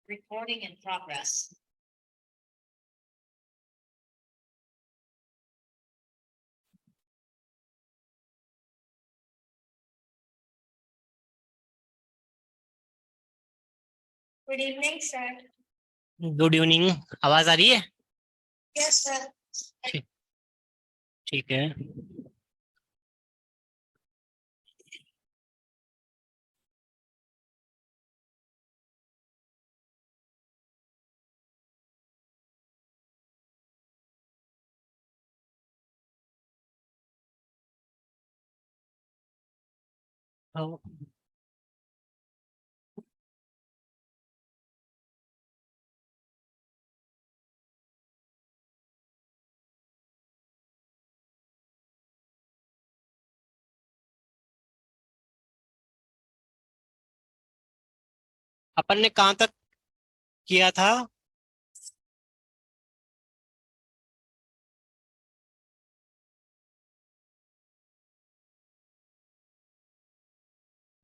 Recording in progress. Good evening, sir. Good evening. आवाज आ रही है? Yes, sir. ठीक है। अपन ने कहाँ तक किया था?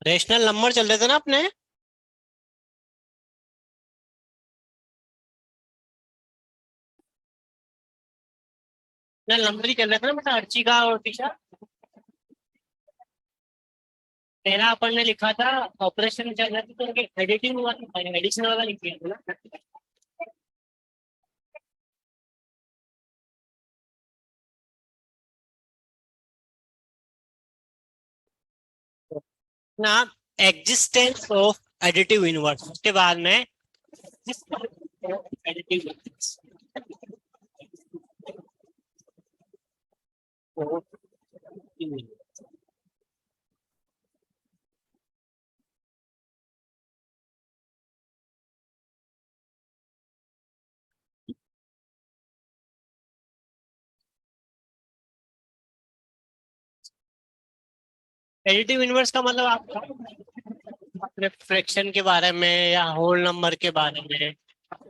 रेशनल नंबर चल रहे थे ना अपने? नंबर ही चल रहा था ना बेटा, अर्ची का और पीछा। पहला अपन ने लिखा था ऑपरेशन चल रहा था तो एडिटिंग हुआ था, एडिशन वाला लिख दिया था ना। ना एग्जिस्टेंस ऑफ एडिटिव इनवर्स, उसके बाद में एडिटिव इनवर्स। एडिटिव इनवर्स का मतलब आपने फ्रैक्शन के बारे में या होल नंबर के बारे में,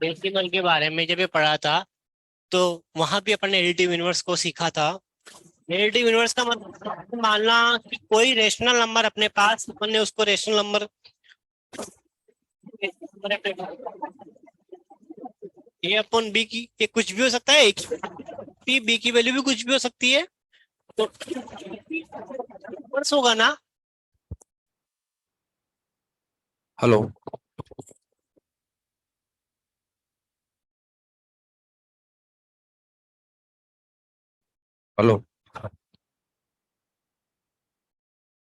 डेसिमल के बारे में जब ये पढ़ा था तो वहां भी अपन ने एडिटिव इनवर्स को सीखा था। एडिटिव इनवर्स का मतलब मानना कि कोई रेशनल नंबर अपने पास, अपन ने उसको रेशनल नंबर ए अपन बी की, ये कुछ भी हो सकता है, बी की वैल्यू भी कुछ भी हो सकती है, तो होगा ना। Hello, hello.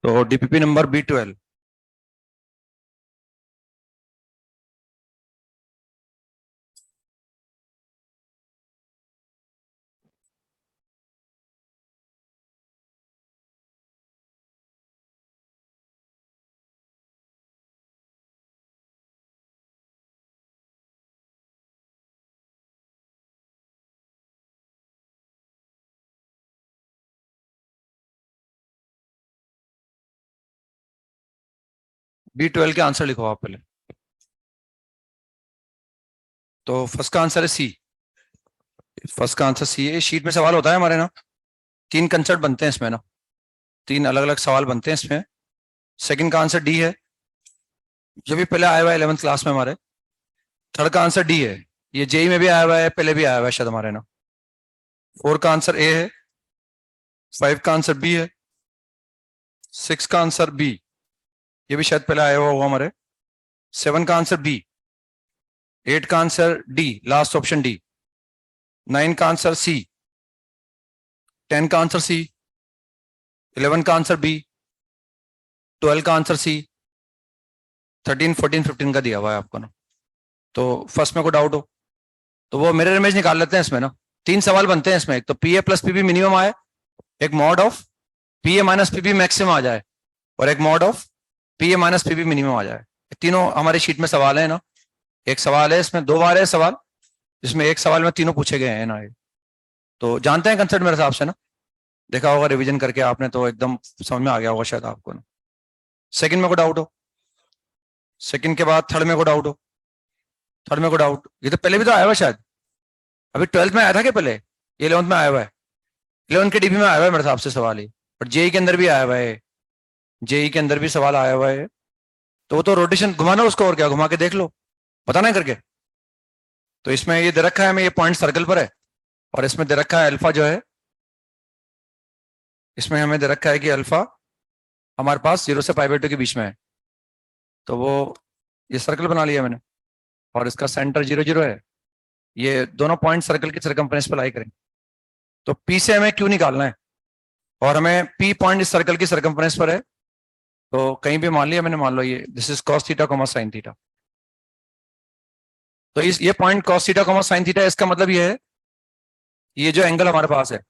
तो डीपीपी नंबर B12। B12 के आंसर लिखो आप पहले। तो फर्स्ट का आंसर है सी। फर्स्ट का आंसर सी है। शीट में सवाल होता है हमारे ना, 3 कंसेप्ट बनते हैं इसमें ना, 3 अलग अलग सवाल बनते हैं इसमें। सेकंड का आंसर डी है, ये भी पहले आया हुआ है 11th क्लास में हमारे। थर्ड का आंसर डी है, ये जेई में भी आया हुआ है, पहले भी आया हुआ है शायद हमारे ना। 4 का आंसर ए है, 5 का आंसर बी है, 6 का आंसर बी, ये भी शायद पहले आया हुआ होगा हमारे। 7 का आंसर बी, 8 का answer D, last option D. 9 का आंसर सी, 10 का आंसर सी, 11 का आंसर बी, 12 का आंसर सी, 13, 14, 15 का दिया हुआ है आपको ना। तो फर्स्ट में कोई डाउट हो तो वो मिरर इमेज निकाल लेते हैं इसमें ना। 3 सवाल बनते हैं इसमें, एक तो पीए प्लस पीबी मिनिमम आए, एक mod of PA minus PB maximum आ जाए, और एक mod of PA minus PB minimum आ जाए। तीनों हमारी शीट में सवाल है ना। एक सवाल है इसमें, 2 बार है सवाल, जिसमें एक सवाल में तीनों पूछे गए हैं ना। ये तो जानते हैं कंसेप्ट मेरे हिसाब से ना, देखा होगा रिवीजन करके आपने, तो एकदम समझ में आ गया होगा शायद आपको ना। सेकंड में को डाउट हो, सेकंड के बाद थर्ड में को डाउट हो, थर्ड में को डाउट, ये तो पहले भी तो आया हुआ शायद, अभी 12th में आया था क्या पहले? ये 11th में आया हुआ है, 11th के डीपी में आया हुआ है मेरे हिसाब से सवाल ही, और जेई के अंदर भी आया हुआ है, जेई के अंदर भी सवाल आया हुआ है। तो वो तो रोटेशन घुमाना उसको, और क्या घुमा के देख लो, पता नहीं करके। तो इसमें ये दे रखा है हमें, ये पॉइंट सर्कल पर है, और इसमें दे रखा है अल्फा जो है, इसमें हमें दे रखा है कि अल्फा हमारे पास 0 से π/2 के बीच में है। तो वो ये सर्कल बना लिया मैंने, और इसका सेंटर 0 0 है। ये दोनों पॉइंट सर्कल की सर्कमफ्रेंस पर लाई करें। तो P से हमें Q निकालना है, और हमें P पॉइंट इस सर्कल की सर्कमफ्रेंस पर है। तो कहीं भी मान लिया मैंने, मान लो ये this is cos theta, sin theta. तो इस ये point cos theta, sin theta, इसका मतलब ये है, ये जो एंगल हमारे पास है,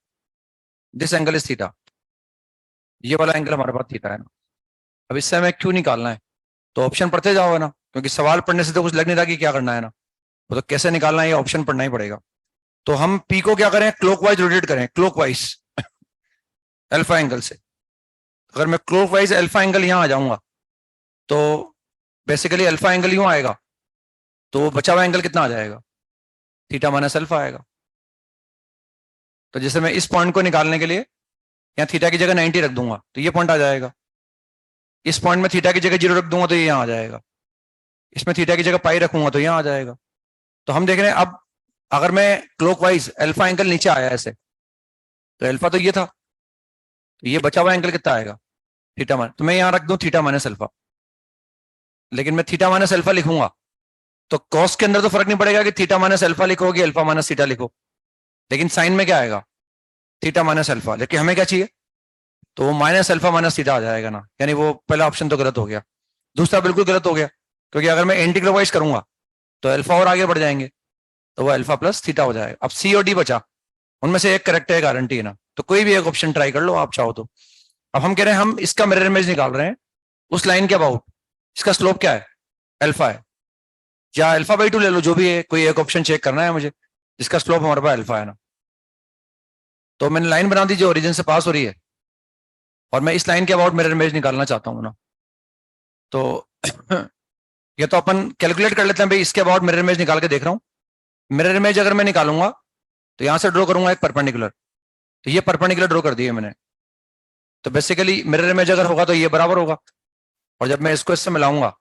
दिस एंगल इज थीटा, ये वाला एंगल हमारे पास थीटा है ना। अब इससे हमें Q निकालना है। तो ऑप्शन पढ़ते जाओगे ना, क्योंकि सवाल पढ़ने से तो कुछ लग नहीं रहा कि क्या करना है ना, वो तो कैसे निकालना है ये ऑप्शन पढ़ना ही पड़ेगा। तो हम P को क्या करें, क्लॉकवाइज रोटेट करें, क्लॉकवाइज अल्फा एंगल से। अगर मैं क्लॉकवाइज अल्फा एंगल यहां आ जाऊंगा तो बेसिकली अल्फा एंगल यूं आएगा, तो बचा हुआ एंगल कितना आ जाएगा, थीटा माइनस अल्फा आएगा। तो जैसे मैं इस पॉइंट को निकालने के लिए यहाँ थीटा की जगह 90 रख दूंगा तो ये पॉइंट आ जाएगा। इस पॉइंट में थीटा की जगह 0 रख दूंगा तो ये यहाँ आ जाएगा। इसमें थीटा की जगह पाई रखूंगा तो यहाँ आ जाएगा। तो हम देख रहे हैं अब अगर मैं क्लॉकवाइज अल्फा एंगल नीचे आया ऐसे, तो अल्फा तो ये था, तो ये बचा हुआ एंगल कितना आएगा, थीटा माइनस। तो मैं यहाँ रख दूं थीटा माइनस अल्फा, लेकिन मैं थीटा माइनस अल्फा लिखूंगा तो कॉस के अंदर तो फर्क नहीं पड़ेगा कि थीटा माइनस अल्फा लिखो कि अल्फा माइनस थीटा लिखो, लेकिन साइन में क्या आएगा, थीटा माइनस अल्फा। लेकिन हमें क्या चाहिए, तो वो माइनस अल्फा माइनस थीटा आ जाएगा ना, यानी वो पहला ऑप्शन तो गलत हो गया। दूसरा बिल्कुल गलत हो गया, क्योंकि अगर मैं एंटी क्लॉकवाइज करूंगा तो अल्फा और आगे बढ़ जाएंगे, तो वो अल्फा प्लस थीटा हो जाएगा। अब सी और डी बचा, उनमें से एक करेक्ट है, गारंटी है ना, तो कोई भी एक ऑप्शन ट्राई कर लो आप चाहो तो। अब हम कह रहे हैं हम इसका मिरर इमेज निकाल रहे हैं उस लाइन के अबाउट, इसका स्लोप क्या है, अल्फा है, या अल्फा/2 ले लो, जो भी है, कोई एक ऑप्शन चेक करना है मुझे जिसका स्लोप हमारे पास अल्फा है ना। तो मैंने लाइन बना दी जो ओरिजिन से पास हो रही है, और मैं इस लाइन के अबाउट मिरर इमेज निकालना चाहता हूँ ना। तो ये तो अपन कैलकुलेट कर लेते हैं भाई, इसके अबाउट मिरर इमेज निकाल के देख रहा हूँ। मिरर इमेज अगर मैं निकालूंगा तो यहां से ड्रॉ करूंगा एक परपेंडिकुलर, तो ये परपेंडिकुलर ड्रॉ कर दिए मैंने। तो बेसिकली मिरर इमेज अगर होगा तो ये बराबर होगा, और जब मैं इसको इससे मिलाऊंगा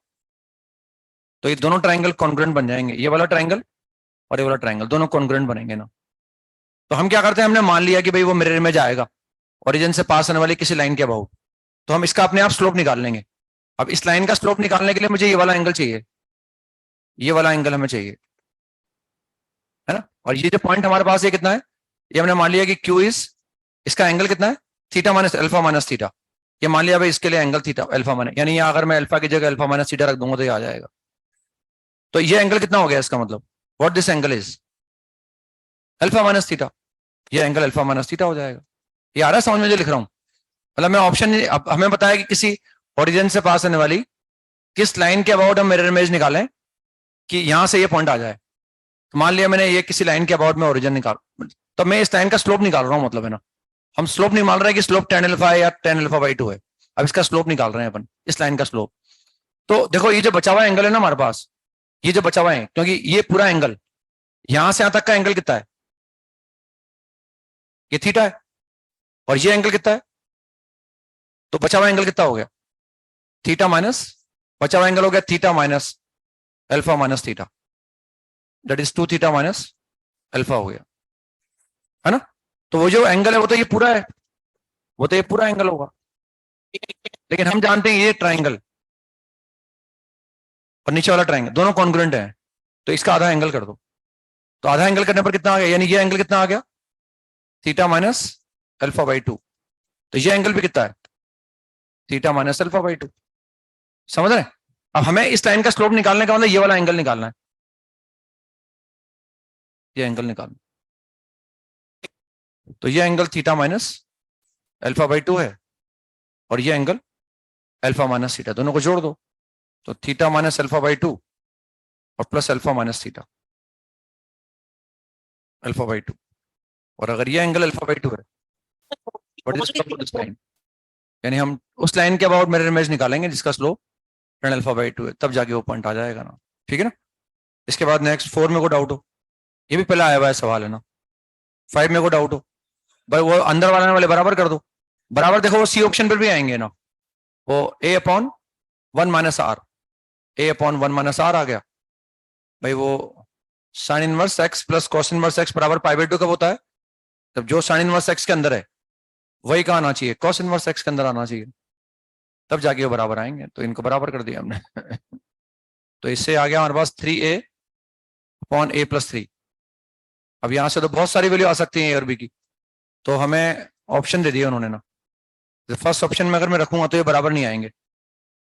तो ये दोनों ट्राइंगल कॉन्ग्रुएंट बन जाएंगे, ये वाला ट्राइंगल और ये वाला ट्राइंगल दोनों कॉन्ग्रुएंट बनेंगे ना। तो हम क्या करते हैं, हमने मान लिया कि भाई वो मिरर इमेज आएगा ओरिजिन से पास होने वाली किसी लाइन के अबाउट, तो हम इसका अपने आप स्लोप निकाल लेंगे। अब इस लाइन का स्लोप निकालने के लिए मुझे ये वाला एंगल चाहिए, ये वाला एंगल हमें चाहिए, है ना। और ये जो पॉइंट हमारे पास है कितना है, ये हमने मान लिया कि क्यू इज, इसका एंगल कितना है, theta minus alpha minus theta. ये मान लिया भाई इसके लिए एंगल थीटा अल्फा माइनस, यानी यहाँ अगर मैं अल्फा की जगह अल्फा माइनस थीटा रख दूंगा तो ये आ जाएगा। तो ये एंगल कितना हो गया, इसका मतलब what this angle is alpha minus theta, ये एंगल अल्फा माइनस थीटा हो जाएगा। ये आ रहा है समझ में जो लिख रहा हूँ, मतलब मैं ऑप्शन, अब हमें बताया कि किसी ओरिजिन से पास होने वाली किस लाइन के अबाउट हम मिरर इमेज निकालें कि यहां से ये पॉइंट आ जाए। तो मान लिया मैंने ये किसी लाइन के अबाउट में ओरिजिन निकाल, तो मैं इस लाइन का स्लोप निकाल रहा हूँ, मतलब है ना, हम स्लोप निकाल रहे हैं कि स्लोप tan अल्फा है या tan अल्फा/2 है। अब इसका स्लोप निकाल रहे हैं अपन, इस लाइन का स्लोप। तो देखो ये जो बचा हुआ एंगल है ना हमारे पास, ये जो बचा हुआ है, क्योंकि ये पूरा एंगल यहां से यहां तक का एंगल कितना है, ये थीटा है, और ये एंगल कितना है, तो बचा हुआ एंगल कितना हो गया, थीटा माइनस, बचा हुआ एंगल हो गया theta minus alpha minus theta, that is 2 theta minus alpha हो गया, है ना। तो वो जो एंगल है वो तो ये पूरा है, वो तो ये पूरा एंगल होगा, लेकिन हम जानते हैं ये ट्राइंगल और नीचे वाला ट्राइंगल दोनों कॉन्ग्रुएंट है, तो इसका आधा एंगल कर दो। तो आधा एंगल करने पर कितना आ गया, यानी ये एंगल कितना आ गया, थीटा माइनस अल्फा/2। तो ये एंगल भी कितना है, थीटा माइनस अल्फा/2। समझ रहे हैं। अब हमें इस लाइन का स्लोप निकालने का मतलब ये वाला एंगल निकालना है, ये एंगल निकालना। तो ये एंगल थीटा माइनस अल्फा/2 है, और ये एंगल अल्फा माइनस थीटा, दोनों को जोड़ दो तो थीटा माइनस अल्फा/2 और प्लस अल्फा माइनस थीटा अल्फा/2। और अगर ये एंगल अल्फा/2 है, what is slope of this line, यानी हम उस लाइन के अबाउट मिरर इमेज निकालेंगे जिसका स्लोप tan अल्फा/2 है, तब जाके वो पॉइंट आ जाएगा ना। ठीक है ना। इसके बाद नेक्स्ट 4 में को डाउट हो, ये भी पहले आया हुआ है सवाल है ना। 5 में को डाउट हो भाई, वो अंदर वाले बराबर कर दो, बराबर देखो वो सी ऑप्शन पर भी आएंगे ना, वो a/1 - r, a/1 - r आ गया, भाई वो sine inverse x plus cos inverse x बराबर पाई बाई 2 कब होता है? तब जो साइन इनवर्स एक्स के अंदर है वही कहाँ आना चाहिए, कॉस इनवर्स एक्स के अंदर आना चाहिए, तब जाके वो बराबर आएंगे। तो इनको बराबर कर दिया हमने तो इससे आ गया हमारे पास 3a अपॉन a प्लस 3। अब यहां से तो बहुत सारी वैल्यू आ सकती है ए और बी की, तो हमें ऑप्शन दे दिया उन्होंने ना। फर्स्ट ऑप्शन में अगर मैं रखूंगा तो ये बराबर नहीं आएंगे,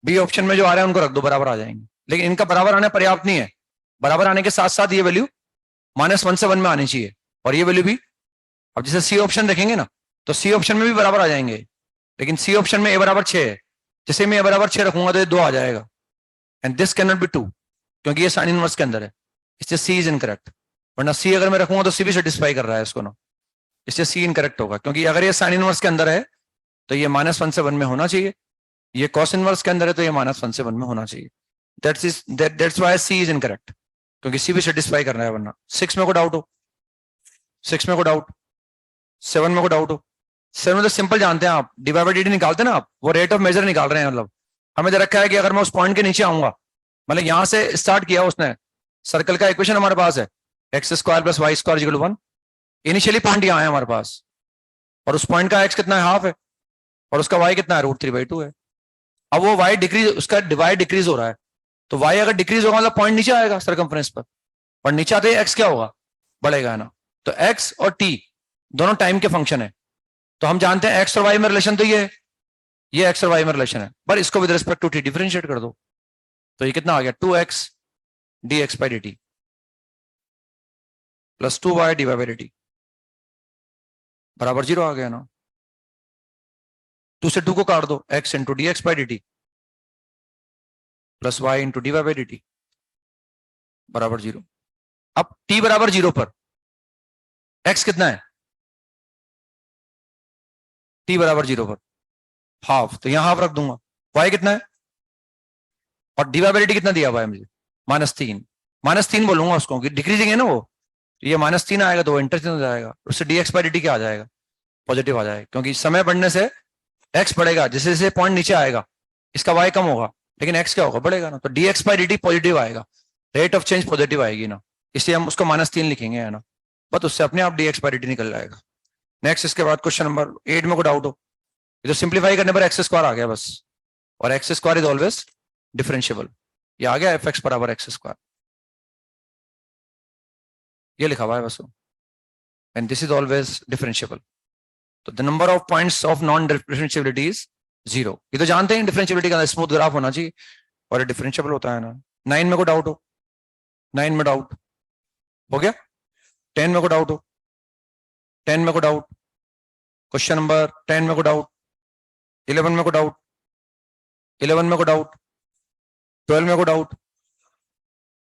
बी ऑप्शन में जो आ रहे हैं उनको रख दो, बराबर आ जाएंगे। लेकिन इनका बराबर आना पर्याप्त नहीं है, बराबर आने के साथ साथ ये वैल्यू -1 से 1 में आनी चाहिए, और ये वैल्यू भी। अब जैसे सी ऑप्शन देखेंगे ना, तो सी ऑप्शन में भी बराबर आ जाएंगे, लेकिन सी ऑप्शन में ए बराबर 6 है, जैसे मैं ए बराबर 6 रखूंगा तो ये 2 आ जाएगा, and this can not B 2 क्योंकि ये साइन इनवर्स के अंदर है, इससे सी इज इनकरेक्ट। वरना सी अगर मैं रखूंगा तो सी भी सेटिस्फाई कर रहा है इसको ना, इससे सी इनकरेक्ट होगा, क्योंकि अगर ये साइन इनवर्स के अंदर है तो ये -1 से 1 में होना चाहिए, ये कॉस इनवर्स के अंदर है तो ये -1 से 1 में होना चाहिए। That's why C is incorrect, क्योंकि सी भी सेटिस्फाई कर रहा है। वरना 6 में को डाउट हो, 6 में को डाउट, 7 में को डाउट हो। 7 में तो सिंपल जानते हैं आप, डिवाइड बाय dt निकालते हैं ना आप, वो रेट ऑफ मेजर निकाल रहे हैं। मतलब हमें दे रखा है कि अगर मैं उस पॉइंट के नीचे आऊंगा, मतलब यहां से स्टार्ट किया उसने, सर्कल का इक्वेशन हमारे पास है x² + y² = 1। इनिशियली पॉइंट यहाँ है हमारे पास, और उस पॉइंट का x कितना है, हाफ है, और उसका y कितना है, √3/2 है। अब वो y डिक्रीज, उसका y डिक्रीज हो रहा है, तो y अगर डिक्रीज होगा मतलब पॉइंट नीचे आएगा सर्कमफ्रेंस पर, और नीचे आते ही x क्या होगा, बढ़ेगा ना। तो x और t दोनों टाइम के फंक्शन है, तो हम जानते हैं x और y में रिलेशन तो ये x और y में रिलेशन है, पर इसको with respect to t differentiate कर दो, तो ये कितना आ गया, 2x dx/dt plus 2y dy/dt बराबर 0 आ गया ना। 2 से 2 को काट दो, x into dx/dt plus y into dy/dt बराबर 0। अब t बराबर 0 पर x कितना है, t बराबर 0 पर हाफ, तो यहां हाफ रख दूंगा। y कितना है, और dy/dt कितना दिया हुआ है मुझे, -3 बोलूंगा उसको, डिक्रीजिंग है ना वो, तो ये -3 आएगा तो वो इंटरचेंज हो जाएगा, उससे dx/dt क्या आ जाएगा, पॉजिटिव आ जाएगा, क्योंकि समय बढ़ने से x बढ़ेगा, जैसे जैसे पॉइंट नीचे आएगा इसका y कम होगा, लेकिन x क्या होगा, बढ़ेगा ना, तो dx/dt पॉजिटिव आएगा, रेट ऑफ चेंज पॉजिटिव आएगी ना, इसलिए हम उसको -3 लिखेंगे, है ना, बस उससे अपने आप dx/dt निकल जाएगा। नेक्स्ट, इसके बाद क्वेश्चन नंबर 8 में को डाउट हो, ये तो सिंप्लीफाई करने पर x² आ गया बस, और x² इज ऑलवेज डिफरेंशिएबल, ये आ गया fx बराबर x², ये लिखा हुआ है बस, and this is always differentiable. तो the number of points of non differentiability is 0। ये तो जानते हैं डिफरेंशिएबिलिटी का स्मूथ ग्राफ होना चाहिए, और ये डिफरेंशिएबल होता है ना। 9 में को डाउट हो, 9 में डाउट हो गया, 10 में को डाउट हो, 10 में को डाउट, क्वेश्चन नंबर 10 में को डाउट, 11 में को डाउट, 11 में को डाउट, 12 में को डाउट,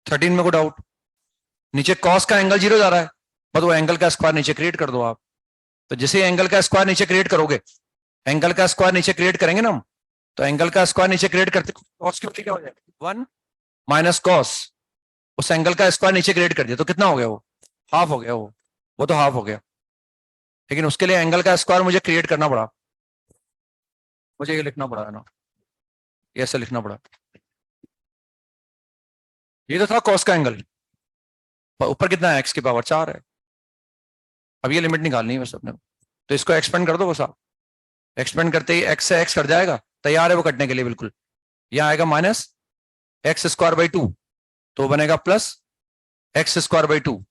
13 में को डाउट। नीचे कॉस का एंगल 0 जा रहा है, बस वो एंगल का स्क्वायर नीचे क्रिएट कर दो आप, तो जैसे एंगल का स्क्वायर नीचे क्रिएट करोगे, एंगल का स्क्वायर नीचे क्रिएट करेंगे ना हम, तो एंगल का स्क्वायर नीचे क्रिएट करते कॉस की क्या हो जाएगा, 1 माइनस कॉस, उस एंगल का स्क्वायर नीचे क्रिएट कर दिया तो कितना हो गया, वो हाफ हो गया, वो तो हाफ हो गया, लेकिन उसके लिए एंगल का स्क्वायर मुझे क्रिएट करना पड़ा, मुझे ये लिखना पड़ा है ना, ये ऐसे लिखना पड़ा, ये तो था कॉस का एंगल, ऊपर कितना है, x की पावर 4 है। अब ये लिमिट निकालनी है बस अपने को, तो इसको एक्सपेंड कर दो बस आप, एक्सपेंड करते ही x से x कट जाएगा, तैयार है वो कटने के लिए बिल्कुल, यहां आएगा -x²/2, तो बनेगा +x²/2,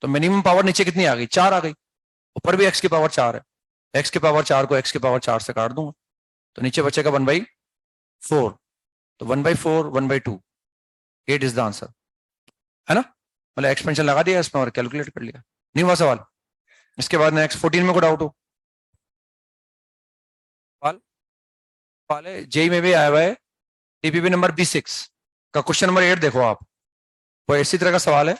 तो मिनिमम पावर नीचे कितनी आ गई, 4 आ गई, ऊपर भी x की पावर 4 है, x की पावर 4 को x की पावर 4 से काट दूंगा, तो नीचे बचेगा 1/4, तो 1/4 1/2, 8 इज द आंसर, है ना। मतलब एक्सपेंशन लगा दिया इसमें और कैलकुलेट कर लिया, नहीं हुआ सवाल। इसके बाद नेक्स्ट 14 में को डाउट हो, जेई में भी आया हुआ है, टीपीपी नंबर 26 का क्वेश्चन नंबर 8 देखो आप, वो इसी तरह का सवाल है,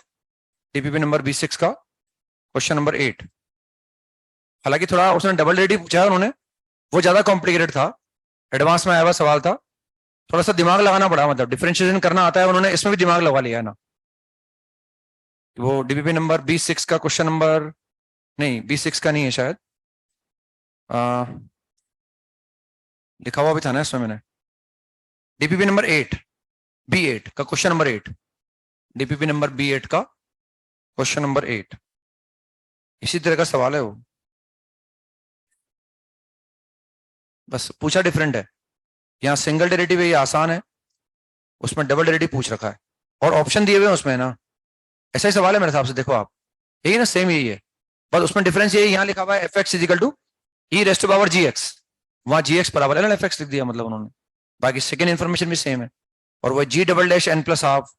टीपीपी नंबर 26 का क्वेश्चन नंबर 8। हालांकि थोड़ा उसने डबल डेटी पूछा है उन्होंने, वो ज्यादा कॉम्प्लिकेटेड था, एडवांस में आया हुआ सवाल था, थोड़ा सा दिमाग लगाना पड़ा, मतलब डिफरेंशिएशन करना आता है, उन्होंने इसमें भी दिमाग लगा लिया है ना। वो डीपीपी नंबर 26 का क्वेश्चन नंबर, नहीं 26 का नहीं है शायद, लिखा हुआ भी था ना इसमें मैंने, डीपीपी नंबर 8 B8 का question number 8, DPP number B8 का क्वेश्चन नंबर 8, इसी तरह का सवाल है वो, बस पूछा डिफरेंट है। यहाँ सिंगल डेरिवेटिव है, ये आसान है, उसमें डबल डेरिवेटिव पूछ रखा है और ऑप्शन दिए हुए हैं उसमें ना। ऐसा ही सवाल है मेरे हिसाब से, देखो आप, यही ना, सेम यही है, बस उसमें डिफरेंस ये है, यहाँ लिखा हुआ है fx is equal to e raised to power gx, वहां gx बराबर है ना fx लिख दिया मतलब उन्होंने, बाकी सेकेंड इन्फॉर्मेशन भी सेम है। और वो g double dash n plus half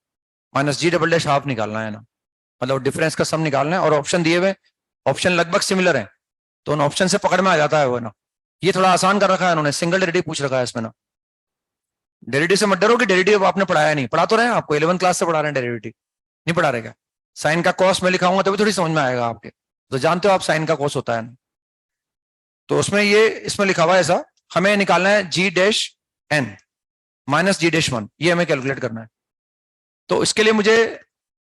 minus g double dash half निकालना है ना, मतलब डिफरेंस का सम निकालना है। और ऑप्शन दिए हुए, ऑप्शन लगभग सिमिलर है, तो उन ऑप्शन से पकड़ में आ जाता है वो ना। ये थोड़ा आसान कर रखा है उन्होंने, सिंगल डेरिवेटिव पूछ रखा है इसमें ना। डेरिवेटिव से मत डरो कि डेरिवेटिव आपने पढ़ाया नहीं, पढ़ा तो रहे हैं आपको, 11th क्लास से पढ़ा रहे हैं डेरिवेटिव, नहीं पढ़ा रहे क्या? साइन का कॉस में लिखाऊंगा तभी थोड़ी समझ में आएगा आपके, तो जानते हो आप साइन का कॉस होता है ना। तो उसमें ये इसमें लिखा हुआ है ऐसा, हमें निकालना है g dash n minus g dash 1, ये हमें कैलकुलेट करना है। तो इसके लिए मुझे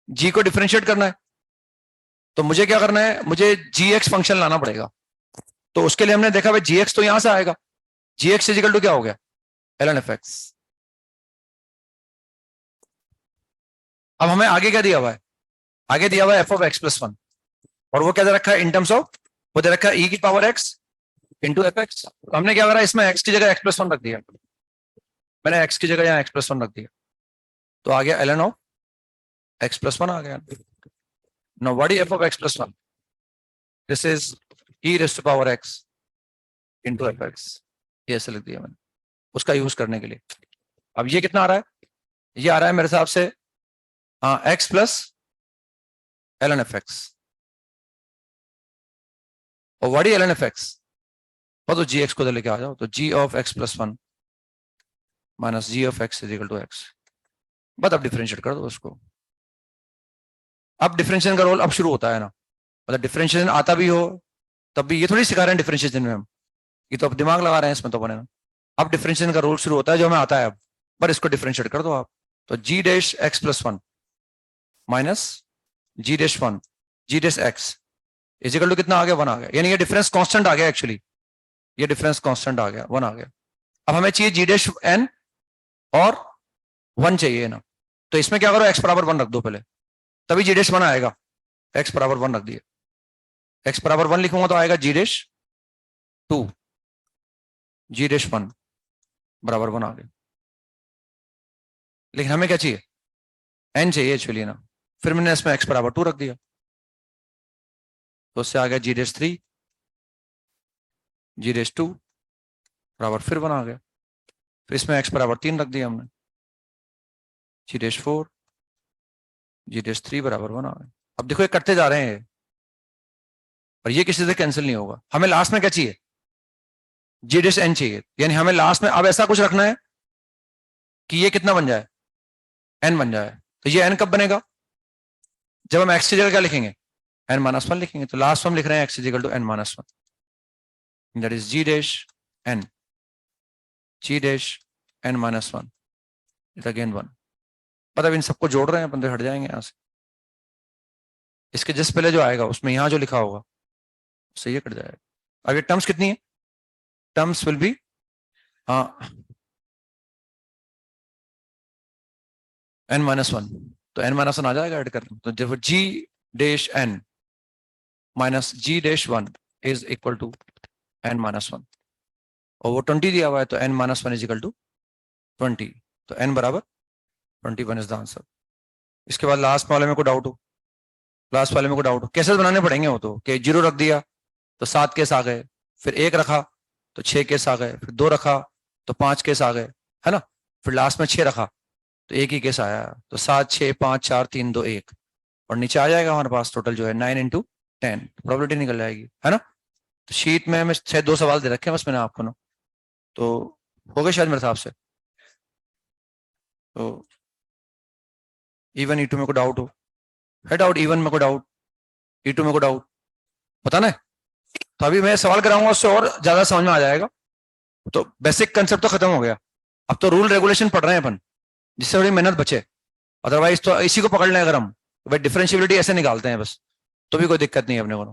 g को डिफरेंशिएट करना है, तो मुझे क्या करना है, मुझे gx फंक्शन लाना पड़ेगा। तो उसके लिए हमने देखा भाई gx तो यहां से आएगा, gx इक्वल टू क्या हो गया, ln fx। अब हमें आगे क्या दिया हुआ है, आगे दिया हुआ है f of x प्लस 1, और वो क्या दे रखा है इन टर्म्स ऑफ, वो दे रखा है e की power x into f x. तो हमने क्या करा, इसमें x की जगह x प्लस 1 रख दिया, मैंने x की जगह यहाँ x प्लस 1 रख दिया, तो आ गया ln ऑफ x प्लस 1 आ गया। Now what is f of x plus 1, this is e raised to power x into f x, ये ऐसे लिख दिया मैंने उसका यूज करने के लिए। अब ये कितना आ रहा है, ये आ रहा है मेरे हिसाब से हाँ x plus ln f x, और what is ln f x, तो gx को लेके आ जाओ, तो g of x plus 1 minus g of x is equal to x, बस अब डिफरेंशिएट कर दो उसको। अब डिफरेंशिएशन का रोल अब शुरू होता है ना, मतलब डिफरेंशिएशन आता भी हो तब भी, ये थोड़ी सिखा रहे हैं डिफरेंशिएशन में हम, ये तो अब दिमाग लगा रहे हैं इसमें तो बने ना। अब डिफरेंशिएशन का रोल शुरू होता है जो हमें आता है अब, पर इसको डिफरेंशिएट कर दो आप, तो g dash x plus 1 minus g dash 1 g dash x is equal to कितना आ गया, 1 आ गया, यानी ये डिफरेंस कांस्टेंट आ गया, एक्चुअली ये डिफरेंस कांस्टेंट आ गया, 1 आ गया। अब हमें चाहिए g डैश n और 1 चाहिए ना, तो इसमें क्या करो, x बराबर 1 रख दो पहले, तभी g डैश 1 आएगा, x बराबर 1 रख दिया, x बराबर 1 लिखूंगा तो आएगा g डैश 2 g डैश 1 बराबर 1 आ गया। लेकिन हमें क्या चाहिए, n चाहिए एक्चुअली ना, फिर मैंने इसमें x बराबर 2 रख दिया, तो उससे आ गया g डैश 3 g डैश 2 बराबर फिर 1 आ गया, फिर इसमें x बराबर 3 रख दिया हमने, g डैश 4 g डैश 3 बराबर 1 आ गया। अब देखो ये करते जा रहे हैं और ये किसी से कैंसिल नहीं होगा। हमें लास्ट में क्या चाहिए, g डैश n चाहिए, यानी हमें लास्ट में अब ऐसा कुछ रखना है कि ये कितना बन जाए, n बन जाए। तो ये n कब बनेगा, जब हम x की जगह क्या लिखेंगे, n माइनस 1 लिखेंगे, तो लास्ट में हम लिख रहे हैं x is equal to n minus 1, that is g dash n, g dash n minus 1 is again 1। मतलब इन सबको जोड़ रहे हैं, बंदे हट जाएंगे यहाँ से, इसके जस्ट पहले जो आएगा उसमें यहाँ जो लिखा होगा उससे ये कट जाएगा। अब ये टर्म्स कितनी है, terms will be n minus 1, तो n माइनस 1 आ जाएगा ऐड करने, तो जब g dash n minus g dash 1 is equal to n minus 1, और वो 20 दिया हुआ है, तो n minus 1 is equal to 20, तो n बराबर 21 इज द आंसर। इसके बाद लास्ट वाले में को डाउट हो, लास्ट वाले में को डाउट हो, केसेस बनाने पड़ेंगे वो तो, कि 0 रख दिया तो 7 केस आ गए, फिर 1 रखा तो 6 केस आ गए, फिर 2 रखा तो 5 केस आ गए, है ना, फिर लास्ट में 6 रखा तो 1 ही केस आया, तो 7 6 5 4 3 2 1, और नीचे आ जाएगा हमारे पास टोटल जो है 9 इंटू 10, प्रोबेबिलिटी निकल जाएगी, है ना। तो शीट में हमें 2 सवाल दे रखे हैं बस मैंने आपको ना, तो हो गए शायद मेरे हिसाब से। तो इवन E2 में को डाउट हो, है डाउट, इवन में को डाउट, E2 में को डाउट, पता ना, तो अभी मैं सवाल कराऊंगा उससे और ज्यादा समझ में आ जाएगा। तो बेसिक कंसेप्ट तो खत्म हो गया, अब तो रूल रेगुलेशन पढ़ रहे हैं अपन, जिससे थोड़ी मेहनत बचे, अदरवाइज तो इसी को पकड़ लें अगर हम, भाई डिफरेंशियबिलिटी ऐसे निकालते हैं बस, तो भी कोई दिक्कत नहीं है अपने को।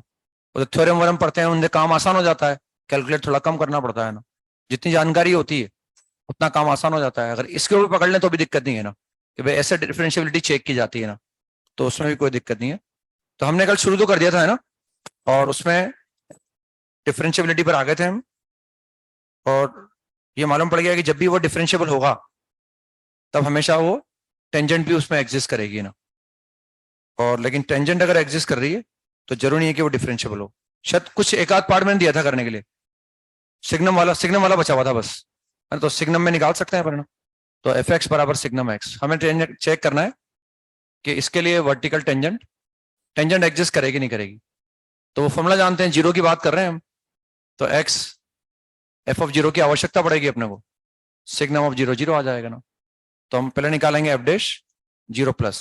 तो थ्योरम वरम पढ़ते हैं, उनसे काम आसान हो जाता है, कैलकुलेट थोड़ा कम करना पड़ता है ना, जितनी जानकारी होती है उतना काम आसान हो जाता है। अगर इसके भी पकड़ लें तो भी दिक्कत नहीं है ना, कि भाई ऐसे डिफरेंशियबिलिटी चेक की जाती है ना, तो उसमें भी कोई दिक्कत नहीं है। तो हमने कल शुरू तो कर दिया था, है ना, और उसमें डिफरेंशियबिलिटी पर आ गए थे हम, और ये मालूम पड़ गया कि जब भी वो डिफरेंशियबल होगा तब हमेशा वो टेंजेंट भी उसमें एग्जिस्ट करेगी ना। और लेकिन टेंजेंट अगर एग्जिस्ट कर रही है तो जरूरी नहीं है कि वो डिफरेंशियबल हो। शायद कुछ एक आध पार्ट मैंने दिया था करने के लिए, सिग्नम वाला बचा हुआ था बस, है ना, तो सिग्नम में निकाल सकते हैं पर ना। तो एफ एक्स बराबर सिग्नम एक्स, हमें चेक करना है कि इसके लिए वर्टिकल टेंजेंट एग्जिस्ट करेगी नहीं करेगी। तो वो फॉर्मूला जानते हैं, जीरो की बात कर रहे हैं हम, तो एक्स एफ ऑफ जीरो की आवश्यकता पड़ेगी अपने को, सिग्नम ऑफ जीरो जीरो आ जाएगा ना। तो हम पहले निकालेंगे एफ डैश जीरो प्लस,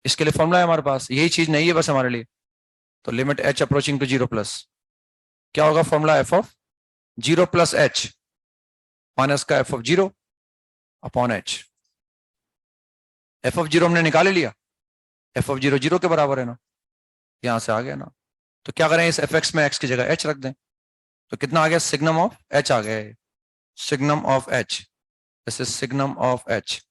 इसके लिए फॉर्मूला है हमारे पास, यही चीज नहीं है बस हमारे लिए। तो limit h approaching to zero plus, क्या होगा formula, f of zero plus h minus का f of zero upon h. F of zero हमने निकाल लिया, एफ ऑफ जीरो जीरो के बराबर है ना, यहां से आ गया ना। तो क्या करें, इस एफ एक्स में एक्स की जगह एच रख दें, तो कितना आ गया, सिग्नम ऑफ एच आ गया, signum of H, this is signum of H.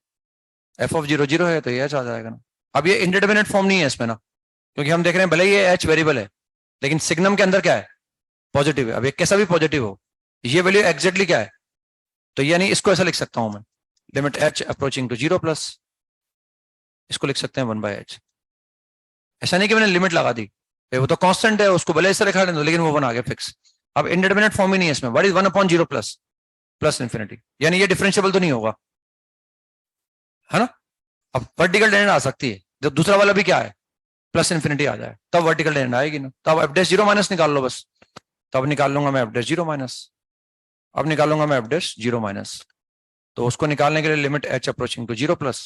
F of zero zero है तो ये एच आ जाएगा ना। अब ये इंडिटरमिनेट फॉर्म नहीं है इसमें ना, क्योंकि हम देख रहे हैं भले ये एच वेरिएबल है लेकिन सिग्नम के अंदर क्या है, पॉजिटिव है। अब ये कैसा भी पॉजिटिव हो, ये वैल्यू एग्जैक्टली क्या है, तो यानी इसको ऐसा लिख सकता हूं मैं, limit h approaching to zero plus, इसको लिख सकते हैं वन बाय एच। ऐसा नहीं कि मैंने लिमिट लगा दी, वो तो कांस्टेंट है, उसको भले ऐसे लिखा दो लेकिन वो वन आ गया फिक्स। अब इंडिटरमिनेट फॉर्म ही नहीं है इसमें, what is one upon zero plus plus infinity, यानी ये डिफरेंशियबल तो नहीं होगा, है ना। अब वर्टिकल टेंजेंट आ सकती है, जब दूसरा वाला भी क्या है, प्लस इन्फिनिटी आ जाए तब वर्टिकल टेंजेंट आएगी ना। तब एफ डैश जीरो माइनस निकाल लो बस, तब निकाल लूंगा मैं एफ डैश जीरो माइनस, अब निकालूंगा मैं एफ डैश जीरो माइनस। तो उसको निकालने के लिए limit h approaching to zero plus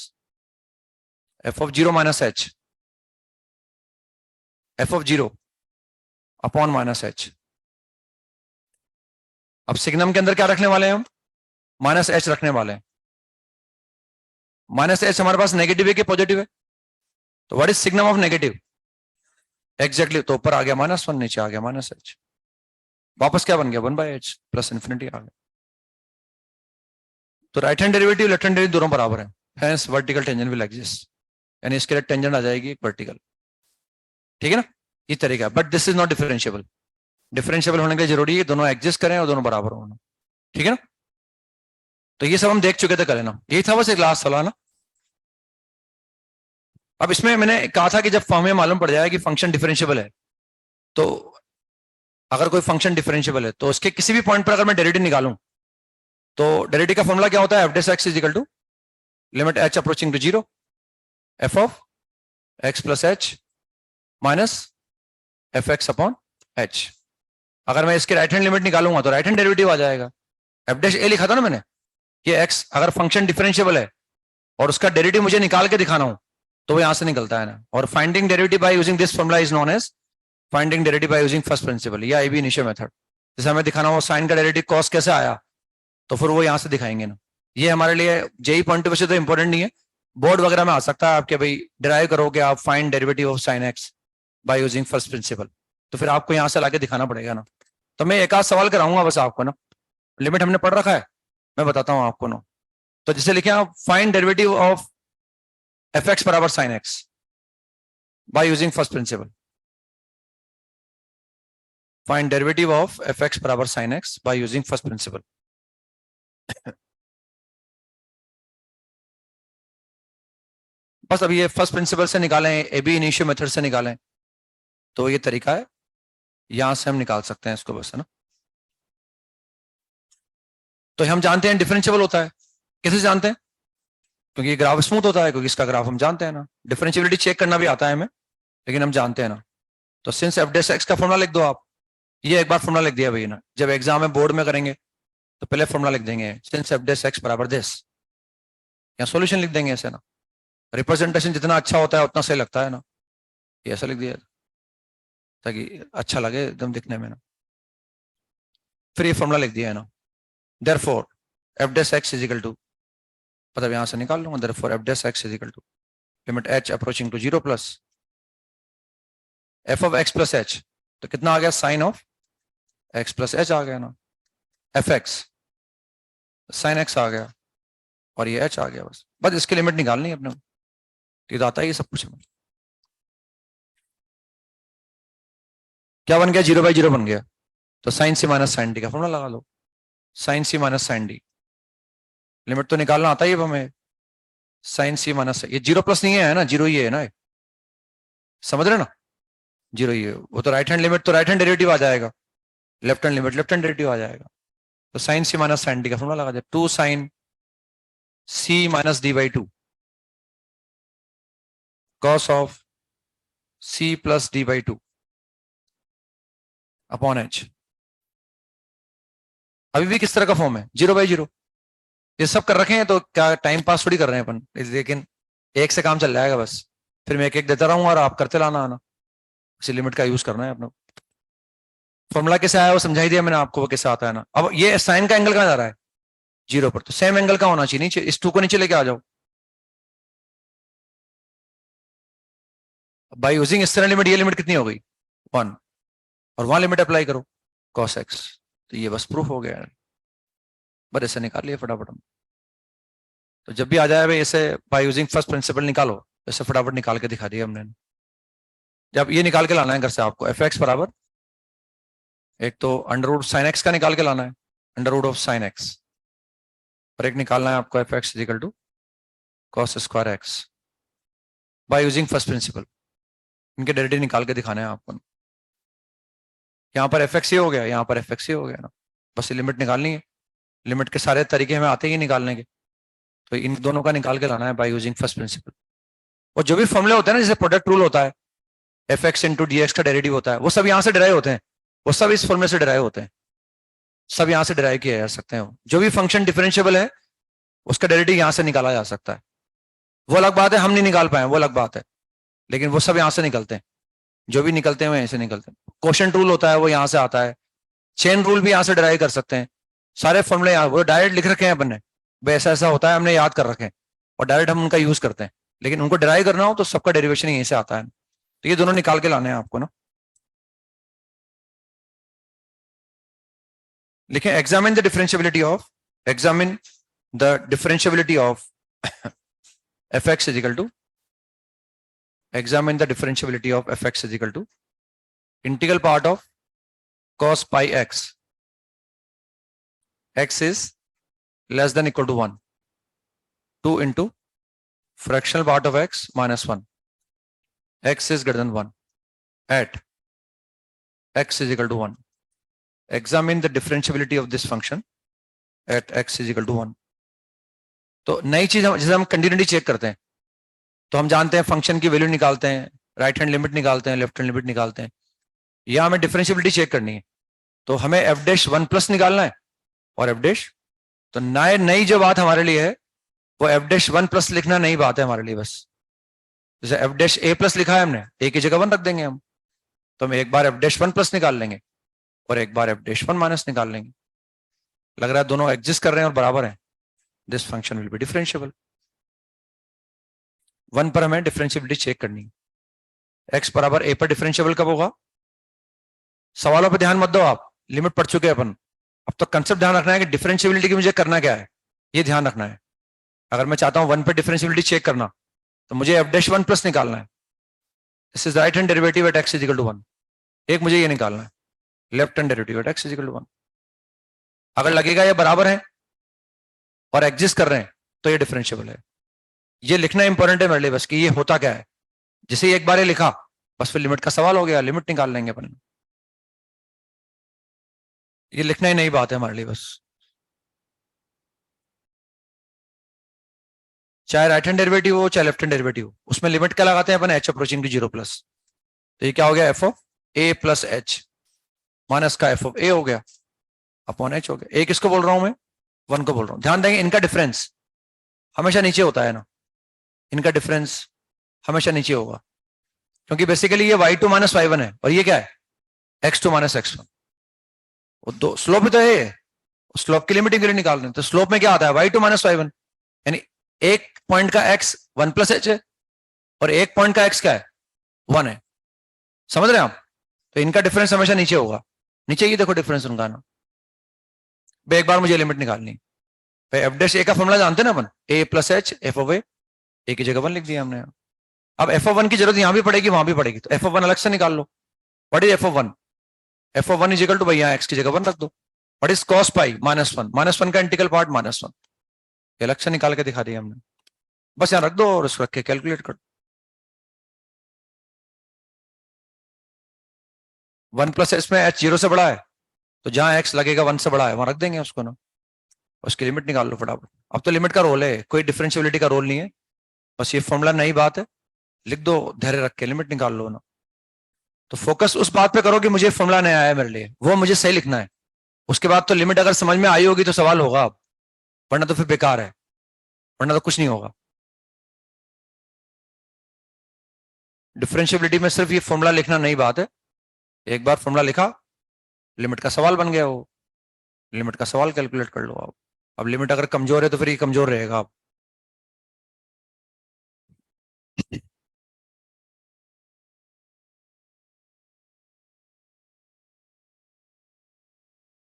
f of zero minus h, f of zero upon minus h. अब सिग्नम के अंदर क्या रखने वाले हैं हम, माइनस एच रखने वाले हैं। माइनस एच हमारे पास नेगेटिव है कि पॉजिटिव है, तो what is signum of negative, exactly, तो ऊपर आ गया माइनस वन, नीचे आ गया माइनस एच, वापस क्या बन गया, one by h plus infinity आ गया। तो right hand derivative left hand derivative दोनों बराबर है, hence vertical tangent will exist, यानी इसके लिए टेंजेंट आ जाएगी एक वर्टिकल, ठीक है ना, ये तरीका है। But this is not differentiable, differentiable होने के लिए जरूरी है दोनों एग्जिस्ट करें और दोनों बराबर होना, ठीक है ना। तो ये सब हम देख चुके थे कल, ना, यही था बस एक लास्ट सवाल ना। अब इसमें मैंने कहा था कि जब हमें मालूम पड़ जाए कि फंक्शन डिफरेंशियबल है, तो अगर कोई फंक्शन डिफरेंशियबल है तो उसके किसी भी पॉइंट पर अगर मैं डेरिवेटिव निकालूं तो डेरिवेटिव का फॉर्मूला क्या होता है, f dash x is equal to limit h approaching to zero f of x plus h minus f x upon h. अगर मैं इसके राइट हैंड लिमिट निकालूंगा तो राइट हैंड डेरिवेटिव आ जाएगा, एफ डैश ए लिखा था ना मैंने, कि एक्स अगर फंक्शन डिफरेंशियबल है और उसका डेरिवेटिव मुझे निकाल के दिखाना हो तो वो यहां से निकलता है ना। और finding derivative by using this formula is known as finding derivative by using first principle या एबी इनिशियल मेथड। जैसे हमें दिखाना हो साइन का डेरिवेटिव कॉस कैसे आया, तो फिर वो यहां से दिखाएंगे ना। ये हमारे लिए जेई पॉइंट ऑफ व्यू से तो इंपॉर्टेंट नहीं है, बोर्ड वगैरह में आ सकता है आपके, भाई डिराइव करोगे आप find derivative of sine x by using first principal, तो फिर आपको यहां से लाके दिखाना पड़ेगा ना। तो मैं एक आध सवाल कराऊंगा बस आपको ना, लिमिट हमने पढ़ रखा है, मैं बताता हूं आपको ना। तो जैसे लिखे आप find derivative of f x बराबर sine x by using first principle, find derivative of f x बराबर sine x by using first principle. बस अब ये फर्स्ट प्रिंसिपल से निकालें, एबी इनिशियल मेथड से निकालें, तो ये तरीका है, यहां से हम निकाल सकते हैं इसको बस, है ना। तो हम जानते हैं डिफरेंशियबल होता है, कैसे जानते हैं, क्योंकि ग्राफ स्मूथ होता है, क्योंकि इसका ग्राफ हम जानते हैं ना। डिफरेंशियबिलिटी चेक करना भी आता है हमें, लेकिन हम जानते हैं ना। तो सिंस एफ डैश एक्स का फॉर्मूला लिख दो आप, ये एक बार फॉर्मूला लिख दिया भैया ना, जब एग्जाम में बोर्ड में करेंगे तो पहले फॉर्मूला लिख देंगे, सिंस एफ डैश एक्स बराबर दिस, या सॉल्यूशन लिख देंगे ऐसे ना। रिप्रेजेंटेशन जितना अच्छा होता है उतना सही लगता है ना, ये ऐसा लिख दिया ताकि अच्छा लगे एकदम दिखने में ना। फिर ये फॉर्मूला लिख दिया है ना, therefore f dash x is equal to, मतलब यहां से निकाल लूंगा, therefore f dash x is equal to limit h approaching to zero plus f of x plus h, तो कितना आ गया, sine of x plus h आ गया ना, एफ एक्स साइन एक्स आ गया, और ये h आ गया, बस इसकी लिमिट निकालनी है अपने को, ये तो आता ही है सब कुछ हमें। क्या बन गया, 0/0 बन गया, तो sine c minus sine d का फॉर्मूला लगा लो, sign c minus sine D, limit तो निकालना आता ही है हमें, साइन सी माइनस, ये 0+ नहीं है ना, 0 ही है ना, समझ रहे ना, 0 ही है, वो तो राइट हैंड लिमिट तो राइट हैंड डेरिवेटिव आ जाएगा, left hand limit left hand derivative आ जाएगा, तो sine c minus sine d का फॉर्मूला लगा दिया, 2 sine c minus d/2 cos of c plus d/2 upon h। अभी भी किस तरह का फॉर्म है, 0/0, ये सब कर रखे हैं, तो क्या टाइम पास थोड़ी कर रहे हैं अपन, लेकिन एक से काम चल जाएगा बस, फिर मैं एक एक देता रहूंगा और आप करते लाना आना, इसी लिमिट का यूज करना है अपना। फॉर्मूला कैसे आया वो समझाई दिया मैंने आपको, वो कैसे आता है ना। अब ये साइन का एंगल कहां जा रहा है, 0 पर, तो सेम एंगल का होना चाहिए नीचे, इस 2 को नीचे लेके आ जाओ, बाय यूजिंग इस तरह लिमिट, ये लिमिट कितनी हो गई 1, और वहां लिमिट अप्लाई करो cos x, तो ये बस प्रूफ हो गया, बस ऐसे निकाल लिया फटाफट हम। तो जब भी आ जाए भाई ऐसे बाय यूजिंग फर्स्ट प्रिंसिपल निकालो, ऐसे फटाफट निकाल के दिखा दिया हमने। जब ये निकाल के लाना है घर से आपको, एफ एक्स बराबर, एक तो अंडर रूट साइन एक्स का निकाल के लाना है, under root of sine x, और एक निकालना है आपको f x is equal to cos square x by using first principle. इनके डेरिवेटिव निकाल के दिखाने हैं आपको। यहाँ पर एफ एक्स ये हो गया, यहाँ पर एफ एक्स ये हो गया ना, बस ये लिमिट निकालनी है, लिमिट के सारे तरीके हमें आते ही निकालने के, तो इन दोनों का निकाल के लाना है बाय यूजिंग फर्स्ट प्रिंसिपल। और जो भी फॉर्मूले होते हैं ना, जैसे प्रोडक्ट रूल होता है, F x into D x का डेरिवेटिव होता है, वो सब यहाँ से डिराइव होते हैं, वो सब इस फॉर्मूले से डिराइव होते हैं, सब यहाँ से डिराइव किया जा सकते हैं। जो भी फंक्शन डिफरेंशिएबल है उसका डेरिवेटिव यहाँ से निकाला जा सकता है, वो अलग बात है, हम नहीं निकाल पाए वो अलग बात है, लेकिन वो सब यहाँ से निकलते हैं, जो भी निकलते हैं वो ऐसे निकलते हैं। क्वोशिएंट रूल होता है वो यहाँ से आता है, चेन रूल भी यहाँ से डिराइव कर सकते हैं, सारे फॉर्मूले यहाँ वो डायरेक्ट लिख रखे हैं अपन ने, भाई ऐसा ऐसा होता है हमने याद कर रखे हैं, और डायरेक्ट हम उनका यूज करते हैं, लेकिन उनको डिराइव करना हो तो सबका डेरिवेशन यहीं से आता है। तो ये दोनों निकाल के लाने हैं आपको ना। लिखें examine the differentiability of f x is equal to, examine the differentiability of fx is equal to integral part of cos pi x, x is less than equal to 1, 2 into fractional part of x minus 1, x is greater than 1 at x is equal to 1. Examine the differentiability of this function at x is equal to 1. तो नई चीज जैसे हम continuity check करते हैं, तो हम जानते हैं फंक्शन की वैल्यू निकालते हैं, राइट हैंड लिमिट निकालते हैं, लेफ्ट हैंड लिमिट निकालते हैं, या हमें डिफरेंशिएबिलिटी चेक करनी है, तो हमें एफ डैश 1+ निकालना है और एफ डैश, तो नई जो बात हमारे लिए है वो एफ डैश 1+ लिखना नई बात है हमारे लिए। बस जैसे एफ डैश a+ लिखा है हमने, a की जगह 1 रख देंगे हम, तो हम एक बार एफ डैश 1+ निकाल लेंगे और एक बार एफ डैश 1- निकाल लेंगे। लग रहा है दोनों एग्जिस्ट कर रहे हैं और बराबर हैं, this function will be differentiable. 1 पर हमें डिफरेंशिएबिलिटी चेक करनी है, x बराबर a पर डिफरेंशिएबल कब होगा, सवालों पर ध्यान मत दो आप, लिमिट पढ़ चुके हैं अपन, अब तो कंसेप्ट ध्यान रखना है कि डिफरेंशिएबिलिटी की मुझे करना क्या है, ये ध्यान रखना है। अगर मैं चाहता हूं 1 पर डिफरेंशिएबिलिटी चेक करना, तो मुझे एफ डैश 1+ निकालना है, this is right hand derivative at x is equal to 1, एक मुझे ये निकालना है left hand derivative at x is equal to 1। अगर लगेगा ये बराबर है और एग्जिस्ट कर रहे हैं तो ये डिफरेंशिएबल है। ये लिखना इंपॉर्टेंट है मेरे लिए बस कि ये होता क्या है, जैसे ही एक बार ये लिखा बस फिर लिमिट का सवाल हो गया, लिमिट निकाल लेंगे अपन, ये लिखना ही नई बात है हमारे लिए बस। चाहे राइट हैंड डेरिवेटिव हो चाहे लेफ्ट हैंड डेरिवेटिव हो, उसमें लिमिट क्या लगाते हैं अपन, h अप्रोचिंग टू 0+, तो ये क्या हो गया F of a plus h minus का एफ ऑफ a हो गया अपॉन h हो गया। a किसको बोल रहा हूं मैं, 1 को बोल रहा हूं। ध्यान देंगे इनका डिफरेंस हमेशा नीचे होता है ना, इनका डिफरेंस हमेशा नीचे होगा, क्योंकि बेसिकली ये y2 - y1 है और ये क्या है x2 - x1, वो दो स्लोप भी तो है, स्लोप की लिमिटिंग वैल्यू निकाल रहे हैं, तो स्लोप में क्या आता है y2 - y1, यानी एक पॉइंट का x 1+h है और एक पॉइंट का x क्या है 1 है, समझ रहे हैं आप। तो इनका डिफरेंस हमेशा नीचे होगा, नीचे ही देखो डिफरेंस उनका ना। एक बार मुझे लिमिट निकालनी, भाई एफ डैश ए का फॉर्मूला जानते हैं ना अपन, ए प्लस एच एफ ऑफ ए की जगह 1 लिख दिया हमने यहाँ। अब एफ ऑफ 1 की जरूरत यहां भी पड़ेगी वहां भी पड़ेगी, तो एफ ऑफ 1 अलग से निकाल लो। What is f of 1? F of 1 is equal to भैया एक्स की जगह 1 रख दो। व्हाट इज कॉस पाई -1? -1 का इंटीग्रल पार्ट -1, ये अलग से निकाल के दिखा दिया हमने। बस यहाँ रख दो और उसको रख के कैलकुलेट कर। 1 प्लस इसमें एच 0 से बड़ा है, तो जहां एक्स लगेगा 1 से बड़ा है वहां रख देंगे उसको ना, उसकी लिमिट निकाल लो फटाफट। अब तो लिमिट का रोल है, कोई डिफरेंशियबिलिटी का रोल नहीं है, बस ये फॉर्मूला नई बात है, लिख दो धैर्य रख के लिमिट निकाल लो ना। तो फोकस उस बात पे करो कि मुझे फॉर्मूला नया है मेरे लिए, वो मुझे सही लिखना है। उसके बाद तो लिमिट अगर समझ में आई होगी तो सवाल होगा, अब वरना तो फिर बेकार है, वरना तो कुछ नहीं होगा। डिफरेंशियबिलिटी में सिर्फ ये फॉर्मूला लिखना नई बात है, एक बार फॉर्मूला लिखा लिमिट का सवाल बन गया, वो लिमिट का सवाल कैलकुलेट कर लो आप। अब लिमिट अगर कमजोर है तो फिर ये कमजोर रहेगा। आप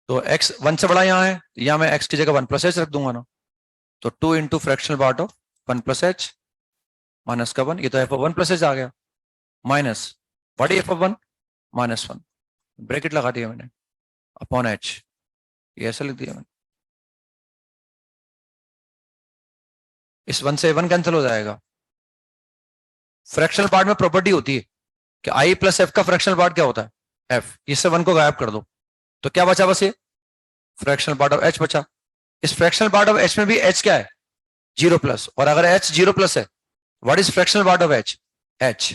तो x 1 से बड़ा यहाँ है, यहाँ मैं x की जगह 1 प्लस एच रख दूंगा ना, तो 2 into fractional part of 1 plus h minus का 1, ये तो एफ ऑफ 1 प्लस एच आ गया, minus what is f of 1? -1, bracket लगा दिया मैंने, अपॉन एच, ये ऐसा लिख दिया मैंने। इस 1 से 1 कैंसिल हो जाएगा। फ्रैक्शनल पार्ट में प्रॉपर्टी होती है कि i प्लस एफ का फ्रैक्शनल पार्ट क्या होता है? f, इससे 1 को गायब कर दो तो क्या बचा? बस ये फ्रैक्शनल पार्ट ऑफ h बचा। इस फ्रैक्शनल पार्ट ऑफ h में भी h क्या है? 0 प्लस, और अगर h 0 प्लस है, what is fractional part of h? h,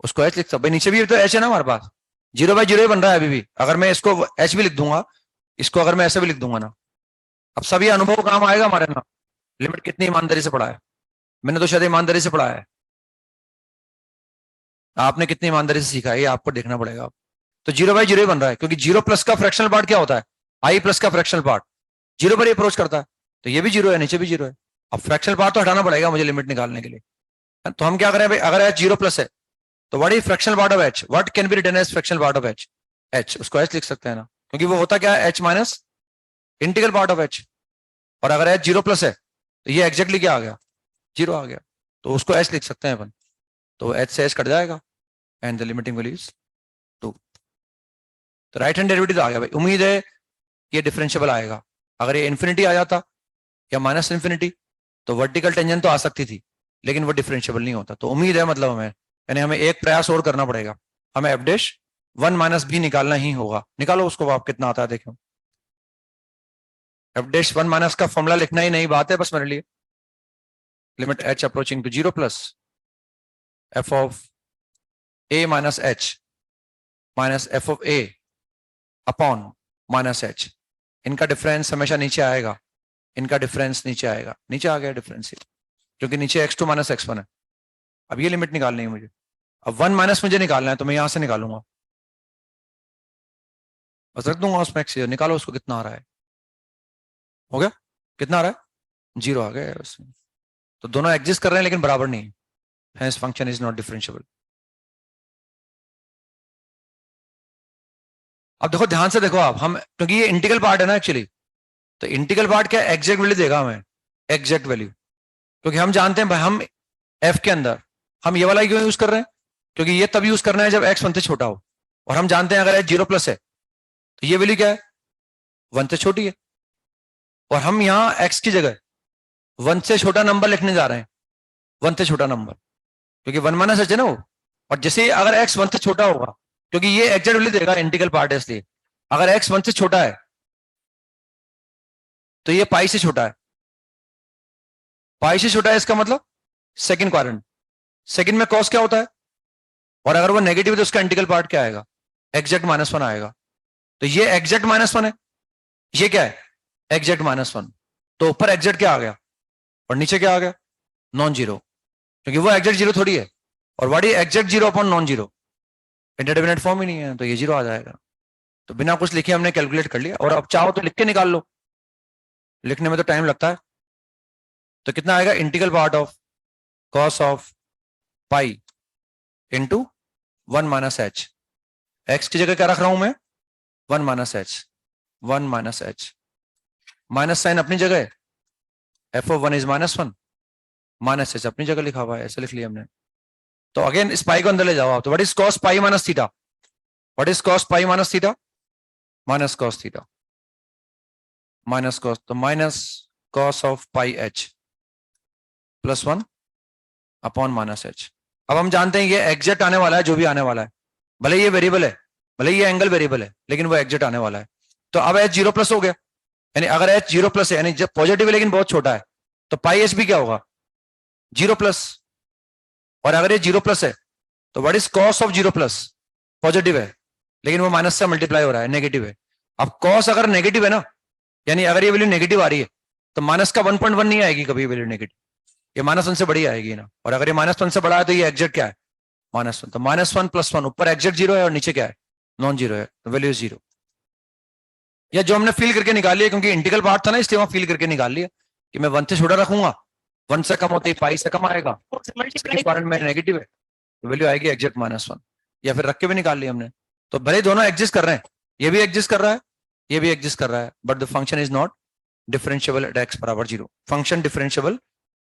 उसको h लिख सकते भाई, नीचे भी तो h है ना हमारे पास, 0/0 ही बन रहा है अभी भी। अगर मैं इसको h भी लिख दूंगा, इसको अगर मैं ऐसे भी लिख दूंगा ना, अब सभी अनुभव काम आएगा हमारे ना। लिमिट कितनी ईमानदारी से पढ़ा है मैंने, तो शायद ईमानदारी से पढ़ा है, आपने कितनी ईमानदारी से सीखा है ये आपको देखना पड़ेगा। तो 0/0 ही बन रहा है, क्योंकि 0 प्लस का फ्रैक्शनल पार्ट क्या होता है? i प्लस का फ्रैक्शनल पार्ट 0 पर ही अप्रोच करता है, तो ये भी 0 है, नीचे भी 0 है। अब फ्रैक्शनल पार्ट तो हटाना पड़ेगा मुझे लिमिट निकालने के लिए, तो हम क्या करें भाई, अगर h 0 प्लस है तो what is fractional part of h? What can be written as fractional part of h? h, उसको h लिख सकते हैं ना, क्योंकि वो होता क्या है, h minus integral part of h। और अगर h 0 प्लस है तो ये एग्जैक्टली क्या आ गया? 0 आ गया, तो उसको h लिख सकते हैं अपन, तो h से h कट जाएगा and the limiting value is 2। तो राइट हैंड डेरिवेटिव आ गया भाई। उम्मीद है ये डिफरेंशिएबल आएगा। अगर ये इन्फिनिटी आ जाता या माइनस इन्फिनिटी तो वर्टिकल टेंजेंट तो आ सकती थी, लेकिन वो डिफरेंशिएबल नहीं होता। तो उम्मीद है मतलब हमें, यानी हमें एक प्रयास और करना पड़ेगा, हमें एफ डैश 1 माइनस बी निकालना ही होगा। निकालो उसको, आप कितना आता है देखो। एफ डैश 1 माइनस का फॉर्मूला लिखना ही नहीं बात है बस मेरे लिए। Limit h approaching to 0 plus f of a minus h minus f of a upon minus h। इनका डिफरेंस हमेशा नीचे आएगा, इनका डिफरेंस नीचे आएगा, नीचे आ गया डिफरेंस क्योंकि नीचे x2 माइनस x1 है। अब ये लिमिट निकालनी है मुझे, अब 1 माइनस मुझे निकालना है, तो मैं यहां से निकालूंगा, बस रख दूंगा उसमें x। निकालो उसको, कितना आ रहा है? हो गया, कितना आ रहा है? 0 आ गया उसमें। तो दोनों एग्जिस्ट कर रहे हैं लेकिन बराबर नहीं है, hence function is not differentiable. अब देखो ध्यान से देखो आप, हम क्योंकि ये इंटीग्रल पार्ट है ना एक्चुअली, तो इंटीग्रल पार्ट क्या एग्जैक्ट वैल्यू देगा हमें, एग्जैक्ट वैल्यू। क्योंकि हम जानते हैं भाई, हम f के अंदर हम ये वाला क्यों यूज कर रहे हैं, क्योंकि ये तब यूज करना है जब x 1 से छोटा हो, और हम जानते हैं अगर h 0 प्लस है तो ये वैल्यू क्या है? 1 से छोटी है। और हम यहाँ x की जगह 1 से छोटा नंबर लिखने जा रहे हैं, 1 से छोटा नंबर, क्योंकि 1 माइनस h है ना वो। और जैसे अगर x 1 से छोटा होगा, क्योंकि ये एग्जैक्ट वैल्यू देगा, इंटीग्रल पार्ट है, इसलिए अगर x 1 से छोटा है तो ये पाई से छोटा है, पाई से छोटा है, इसका मतलब सेकंड क्वाड्रेंट। सेकंड में कॉस क्या होता है, और अगर वो नेगेटिव है तो उसका इंटीग्रल पार्ट क्या आएगा? एग्जैक्ट -1 आएगा। तो ये एग्जैक्ट -1 है, ये क्या है? एग्जैक्ट -1। तो ऊपर एग्जैक्ट क्या आ गया और नीचे क्या आ गया? नॉन जीरो, क्योंकि वो एग्जैक्ट 0 थोड़ी है। और what is exact 0 upon non zero? Indeterminate form ही नहीं है, तो ये 0 आ जाएगा। तो बिना कुछ लिखे हमने कैलकुलेट कर लिया, और अब चाहो तो लिख के निकाल लो, लिखने में तो टाइम लगता है। तो कितना आएगा? Integral part of cos of pi into 1 minus h. X की जगह क्या रख रहा हूं मैं? 1 minus h, 1 minus h. Minus sine अपनी जगह है, f of one is -1, minus h अपनी जगह लिखा हुआ है, ऐसे लिख लिया हमने। तो अगेन इस पाई को अंदर ले जाओ आप, तो what is cos pi minus theta, what is cos pi minus theta, minus cos theta, minus cos, तो minus cos of pi h +1 upon minus h. अब हम जानते हैं ये एग्जैक्ट आने वाला है, जो भी आने वाला है, भले ये वेरिएबल है, भले ये एंगल वेरिएबल है, लेकिन वो एग्जैक्ट आने वाला है। तो अब एच 0+ हो गया, यानी अगर एच 0+ है, यानी जब पॉजिटिव है लेकिन बहुत छोटा है, तो पाई एच भी क्या होगा 0+। और अगर ये 0+ है तो what is cos of 0+, positive है लेकिन वो माइनस से मल्टीप्लाई हो रहा है, नेगेटिव है। अब कॉस अगर नेगेटिव है ना, यानी अगर ये वैल्यू नेगेटिव आ रही है, तो माइनस का 1.1 नहीं आएगी कभी वैल्यू नेगेटिव, ये -1 से बड़ी आएगी ना। और अगर ये -1 से बड़ा है तो ये एग्जैक्ट क्या है -1, तो -1 + 1, ऊपर एग्जैक्ट 0 है और नीचे क्या है नॉन जीरो है, तो वैल्यू 0। या जो हमने फील करके निकाल लिया, क्योंकि इंटीग्रल पार्ट था ना, इसलिए वहां फील करके निकाल लिया कि मैं 1 से छोटा रखूंगा, 1 से कम होते ही पाई से कम आएगा, इसके कारण में नेगेटिव है, तो वैल्यू आएगी एग्जैक्ट -1। या फिर रख के भी निकाल लिया हमने। तो भले दोनों एग्जिस्ट कर रहे हैं, ये भी एग्जिस्ट कर रहा है, ये भी एग्जिस्ट कर रहा है, but the function is not differentiable at x = 0। Function differentiable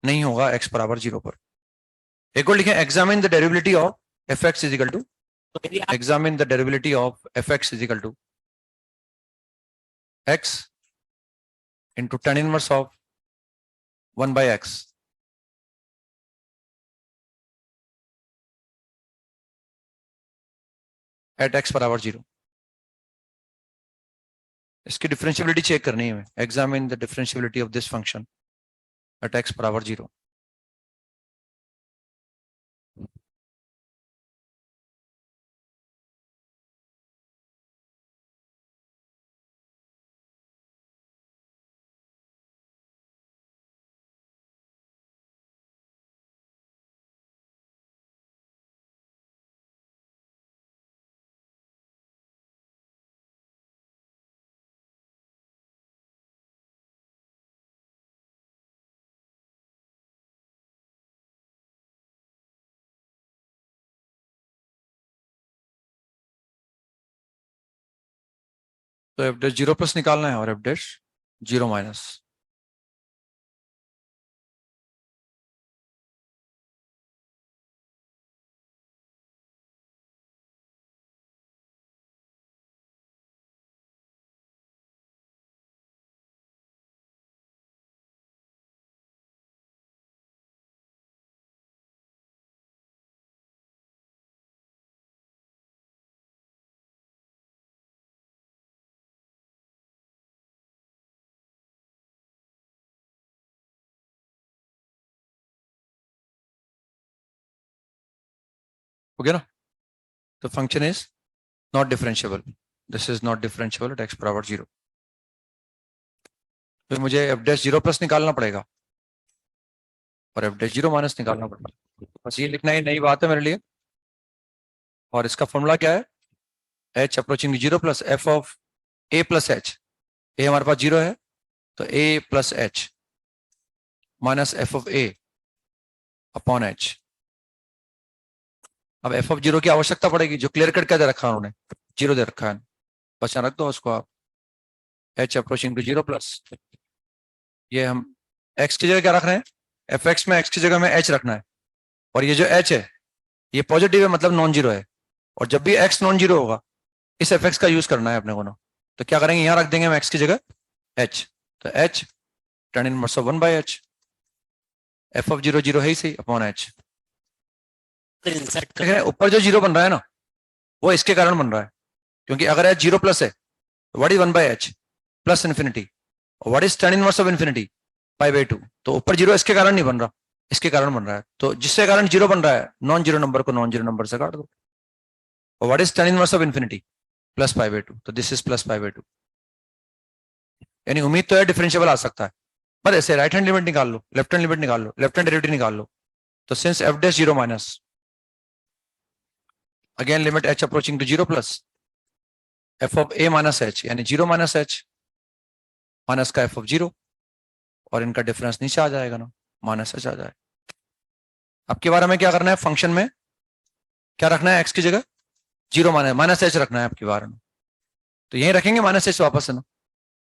नहीं होगा x = 0 पर। एक और लिखें, examine the derivative of fx is equal to, examine the derivative of fx is equal to x into tan inverse of 1/x at x = 0। इसकी differentiability check करनी है, examine the differentiability of this function at x = 0। तो f dash 0+ निकालना है और f dash 0-। हो गया ना। तो function is not differentiable, this is not differentiable at x = 0। फिर मुझे f डैश 0+ निकालना पड़ेगा और f डैश 0- निकालना पड़ेगा, बस ये लिखना ही नई बात है मेरे लिए। और इसका फॉर्मूला क्या है, h approaching 0+ f of a + h, a हमारे पास 0 है तो a + h minus f of a upon h। अब f ऑफ 0 की आवश्यकता पड़ेगी, जो क्लियर कट क्या दे रखा है उन्होंने, 0 दे रखा है, बस यहाँ रख दो उसको आप, h अप्रोचिंग 0+, ये हम x की जगह क्या रख रहे हैं, fx में x की जगह में h रखना है, और ये जो h है ये पॉजिटिव है मतलब नॉन जीरो है, और जब भी x नॉन जीरो होगा इस fx का यूज करना है अपने को ना। तो क्या करेंगे, यहाँ रख देंगे हम x की जगह h, तो h tan inverse of 1/h, f of 0 0 है ही सही अपॉन h। ऊपर जो 0 बन रहा है ना वो इसके कारण बन रहा है, क्योंकि अगर h 0+ है तो what is 1/h plus infinity, और what is tan inverse of infinity π/2। तो ऊपर 0 इसके कारण नहीं बन रहा, इसके कारण बन रहा है, तो जिसके कारण 0 बन रहा है नॉन जीरो नंबर को नॉन जीरो नंबर से काट दो। और what is tan inverse of infinity plus π/2, तो दिस इज प्लस π/2। यानी उम्मीद तो है डिफरेंशिएबल आ सकता है, बस ऐसे राइट हैंड लिमिट निकाल लो, लेफ्ट हैंड लिमिट निकाल लो, लेफ्ट हैंड डेरिवेटिव निकाल लो। तो since f dash 0- again limit h approaching to 0+ f of a - h, यानी 0-h माइनस का f ऑफ 0, और इनका डिफरेंस नीचे आ जाएगा ना, -h आ जाए। अब के बारे में क्या करना है, फंक्शन में क्या रखना है, x की जगह 0 -h रखना है आपके बारे में, तो यही रखेंगे -h वापस है ना।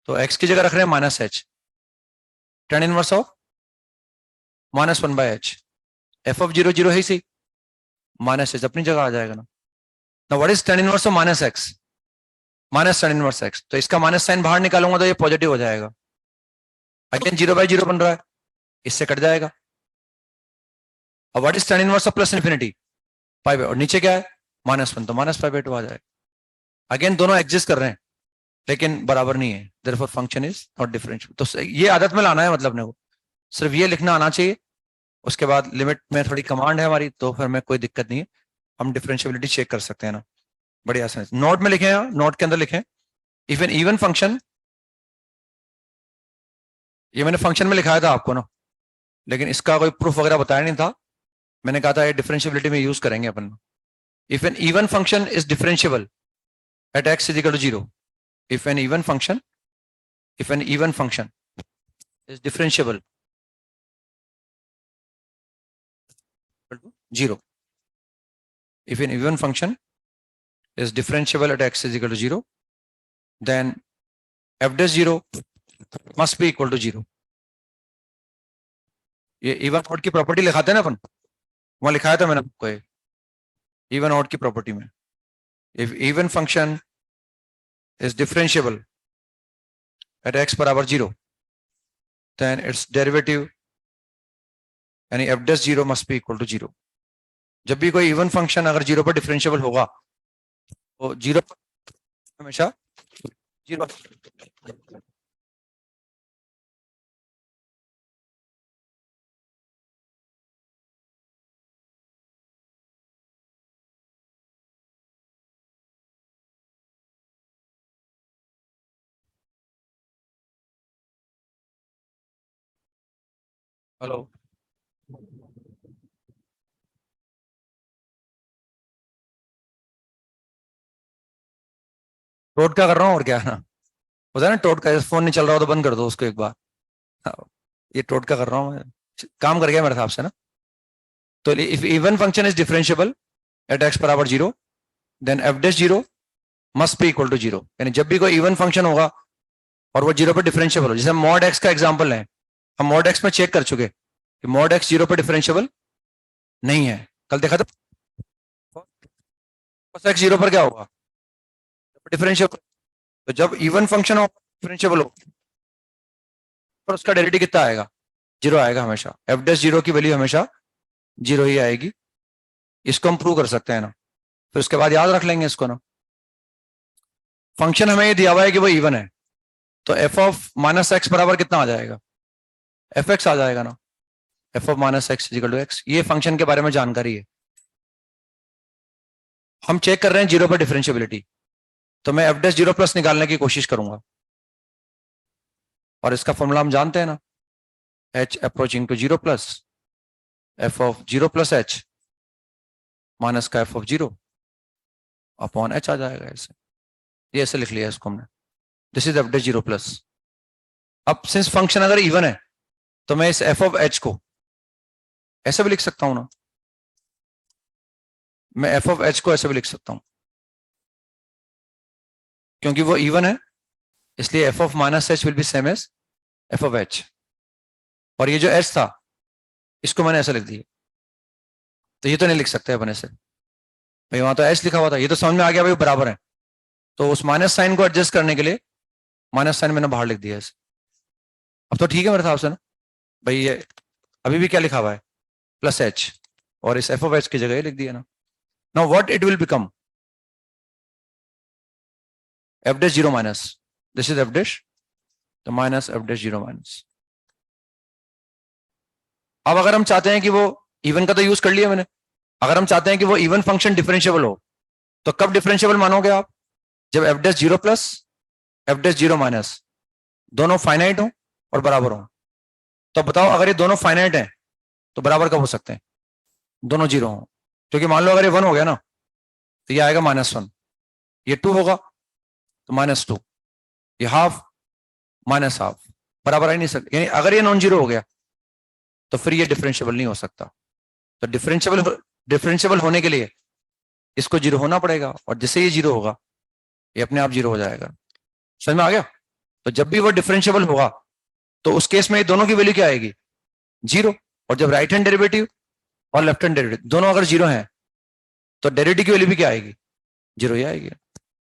तो x की जगह रख रहे हैं minus H, tan inverse of minus 1/h, f of 0 0 है ही, माइनस एच अपनी जगह आ जाएगा ना। Now what is tan inverse of minus x, minus tan inverse x, तो इसका माइनस साइन बाहर निकालूंगा तो ये पॉजिटिव हो जाएगा, अगेन 0/0 बन रहा है, इससे कट जाएगा। अब what is tan inverse of plus infinity, pi by, और नीचे क्या है -1, तो -π/2 आ जाएगा। अगेन दोनों एग्जिस्ट कर रहे हैं लेकिन बराबर नहीं है, therefore function is not differential. तो ये आदत में लाना है, मतलब अपने को सिर्फ ये लिखना आना चाहिए, उसके बाद लिमिट में थोड़ी कमांड है हमारी, तो फिर में कोई दिक्कत नहीं है, हम डिफरेंशियबिलिटी चेक कर सकते हैं ना, बड़ी आसान है। नोट में लिखें, नोट के अंदर लिखें इफ एन इवन फंक्शन, ये मैंने फंक्शन में लिखाया था आपको ना, लेकिन इसका कोई प्रूफ वगैरह बताया नहीं था, मैंने कहा था ये डिफरेंशियबिलिटी में यूज करेंगे अपन। If an even function is differentiable at x is equal to 0, if an even function is differentiable 0, if an even function is differentiable at x is equal to 0, then f dash 0 must be equal to 0. ये even odd की property लिखाते हैं ना अपन, वहां लिखाया था मैंने आपको इवन ऑड की प्रॉपर्टी में, if even function is differentiable at x बराबर 0, then its derivative यानी f dash 0 must be equal to 0. जब भी कोई इवन फंक्शन अगर 0 पर डिफरेंशियबल होगा तो 0 पर हमेशा 0। हेलो, टोट क्या कर रहा हूँ और क्या है ना, होता है ना टोट का, फोन नहीं चल रहा हो तो बंद कर दो उसको एक बार। ये टोट का कर रहा हूँ मैं, काम कर गया मेरे हिसाब से ना। तो if even function is differentiable at x बराबर 0, then f dash 0 must be equal to 0, यानी जब भी कोई इवन फंक्शन होगा और वो 0 पर डिफरेंशियबल हो, जैसे मॉड x का एग्जांपल है, हम मॉड x में चेक कर चुके कि मॉड x 0 पर डिफरेंशियबल नहीं है, कल देखा था cos x 0 पर क्या होगा, डिफरेंशियबल। तो जब इवन फंक्शन हो डिफरेंशियबल हो और उसका डेरिवेटिव कितना आएगा, 0 आएगा हमेशा, f dash 0 की वैल्यू हमेशा 0 ही आएगी। इसको हम प्रूव कर सकते हैं ना, फिर उसके बाद याद रख लेंगे इसको ना। फंक्शन हमें ये दिया हुआ है कि वो इवन है, तो f ऑफ माइनस एक्स बराबर कितना आ जाएगा, fx आ जाएगा ना, f of minus x equal to x। ये फंक्शन के बारे में जानकारी है। हम चेक कर रहे हैं 0 पर डिफरेंशियबिलिटी, तो मैं f dash 0 प्लस निकालने की कोशिश करूंगा, और इसका फॉर्मूला हम जानते हैं ना, h approaching to 0 plus f of 0 plus h minus का f ऑफ 0 अपॉन h आ जाएगा। ऐसे ये ऐसे लिख लिया इसको हमने, this is f dash 0 plus. अब सिंस फंक्शन अगर इवन है तो मैं इस f ऑफ h को ऐसे भी लिख सकता हूं ना, मैं f ऑफ h को ऐसे भी लिख सकता हूं, क्योंकि वो इवन है इसलिए f of minus h will be same as f of h। और ये जो h था इसको मैंने ऐसे लिख दिया, तो ये तो नहीं लिख सकते अपन ऐसे, भाई वहां तो h लिखा हुआ था, ये तो समझ में आ गया भाई बराबर है, तो उस माइनस साइन को एडजस्ट करने के लिए माइनस साइन मैंने बाहर लिख दिया ऐसे। अब तो ठीक है मेरे हिसाब से ना भाई, ये अभी भी क्या लिखा हुआ है प्लस h, और इस f ऑफ h की जगह लिख दिया ना। Now what it will become, f dash 0 minus, this is f dash, तो माइनस f dash 0 माइनस। अब अगर हम चाहते हैं कि वो इवन का तो यूज कर लिया मैंने, अगर हम चाहते हैं कि वो इवन फंक्शन डिफरेंशियबल हो, तो कब डिफरेंशियबल मानोगे आप, जब f dash 0 plus f dash 0 minus दोनों फाइनाइट हो और बराबर हो। तो बताओ अगर ये दोनों फाइनाइट हैं तो बराबर कब हो सकते हैं, दोनों 0 हो, क्योंकि मान लो अगर ये 1 हो गया ना तो ये आएगा -1, ये 2 होगा तो -2, ये हाफ माइनस हाफ, बराबर आ नहीं सकते। यानी अगर ये नॉन जीरो हो गया तो फिर ये डिफरेंशियबल नहीं हो सकता। तो डिफरेंशियबल होने के लिए इसको 0 होना पड़ेगा, और जैसे ये 0 होगा ये अपने आप 0 हो जाएगा। समझ में आ गया? तो जब भी वो डिफरेंशिएबल होगा तो उस केस में ये दोनों की वैल्यू क्या आएगी, 0। और जब राइट हैंड डेरिवेटिव और लेफ्ट हैंड डेरिवेटिव दोनों अगर 0 है तो डेरिवेटिव की वैल्यू भी क्या आएगी, 0 ही आएगी।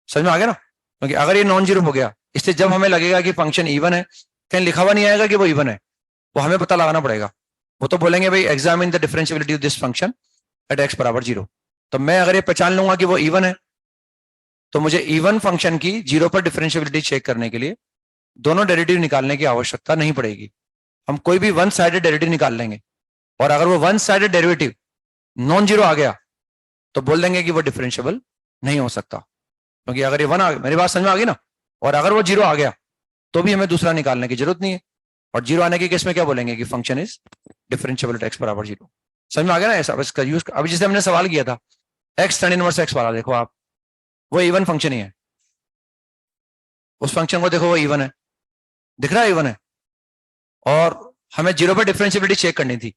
समझ में आ गया ना? क्योंकि अगर ये नॉन जीरो हो गया, इसलिए जब हमें लगेगा कि फंक्शन इवन है, कहीं लिखा हुआ नहीं आएगा कि वो इवन है, वो हमें पता लगाना पड़ेगा। वो तो बोलेंगे भाई examine the differentiability of this function at x बराबर 0। तो मैं अगर ये पहचान लूंगा कि वो इवन है, तो मुझे इवन फंक्शन की 0 पर डिफरेंशिएबिलिटी चेक करने के लिए दोनों डेरिवेटिव निकालने की आवश्यकता नहीं पड़ेगी। हम कोई भी वन साइडेड डेरिवेटिव निकाल लेंगे, और अगर वो one sided derivative non zero आ गया तो बोल देंगे कि वो डिफरेंशिएबल नहीं हो सकता, क्योंकि अगर ये वन आ गया, मेरी बात समझ में आ गई ना, और अगर वो 0 आ गया तो भी हमें दूसरा निकालने की जरूरत नहीं है। और 0 आने के केस में क्या बोलेंगे कि function is differentiable at x बराबर 0। समझ में आ गया ना? ऐसा इसका यूज अभी जैसे हमने सवाल किया था x tan इनवर्स x वाला, देखो आप, वो इवन फंक्शन ही है। उस फंक्शन को देखो, वो इवन है, दिख रहा है इवन है, और हमें 0 पर डिफरेंशिएबिलिटी चेक करनी थी,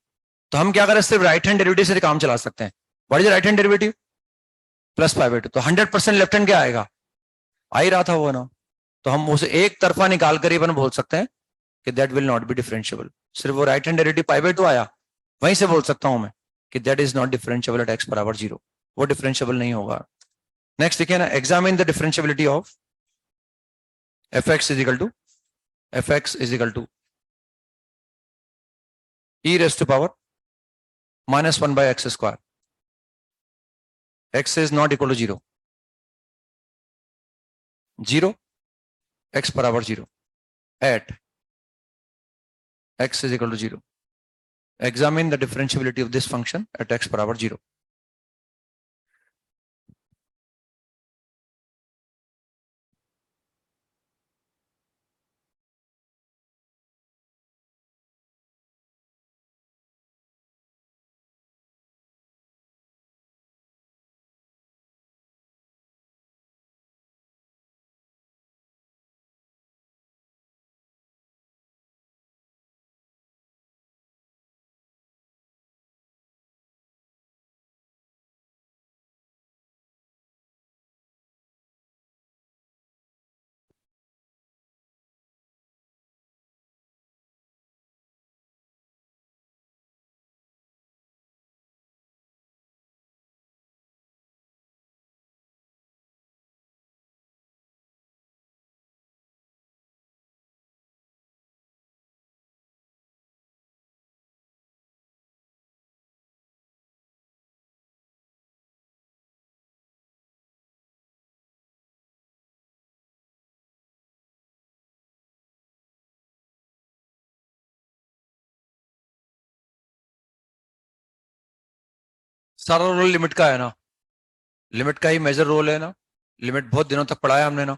तो हम क्या करें, सिर्फ राइट हैंड डेरिवेटिव से काम चला सकते हैं। What is right hand derivative, plus पाई/2, तो 100% लेफ्ट हैंड क्या आएगा, आ ही रहा था वो ना, तो हम उसे एक तरफा निकाल कर अपन बोल सकते हैं कि that will not be differentiable. सिर्फ वो राइट हैंड डेरिवेटिव पाई/2 आया, वहीं से बोल सकता हूं मैं कि that is not differentiable at x बराबर 0, वो डिफरेंशिएबल नहीं होगा। नेक्स्ट देखिए ना, examine the differentiability of fx is equal to e raised to power -1 by x square. x is not equal to 0, 0 x बराबर 0 at x is equal to 0. Examine the differentiability of this function at x बराबर 0. सारा role limit का है ना, limit का ही major role है ना, limit बहुत दिनों तक पढ़ाया हमने ना।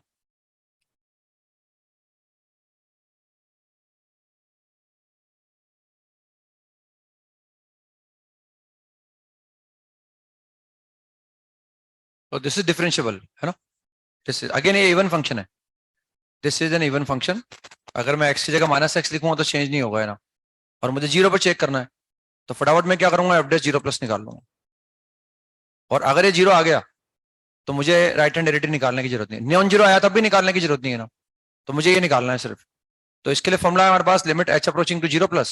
तो दिस इज डिफरेंशिएबल है ना, दिस इज अगेन ये इवन फंक्शन है, this is an even function. अगर मैं x की जगह -x लिखूंगा तो चेंज नहीं होगा है ना, और मुझे 0 पर चेक करना है, तो फटाफट मैं क्या करूंगा, f' 0+ निकाल लूंगा। और अगर ये 0 आ गया तो मुझे राइट हैंड डेरिवेटिव निकालने की जरूरत नहीं है, नॉन 0 आया तब भी निकालने की जरूरत नहीं है ना, तो मुझे ये निकालना है सिर्फ। तो इसके लिए फॉर्मूला है हमारे पास, limit h approaching to 0+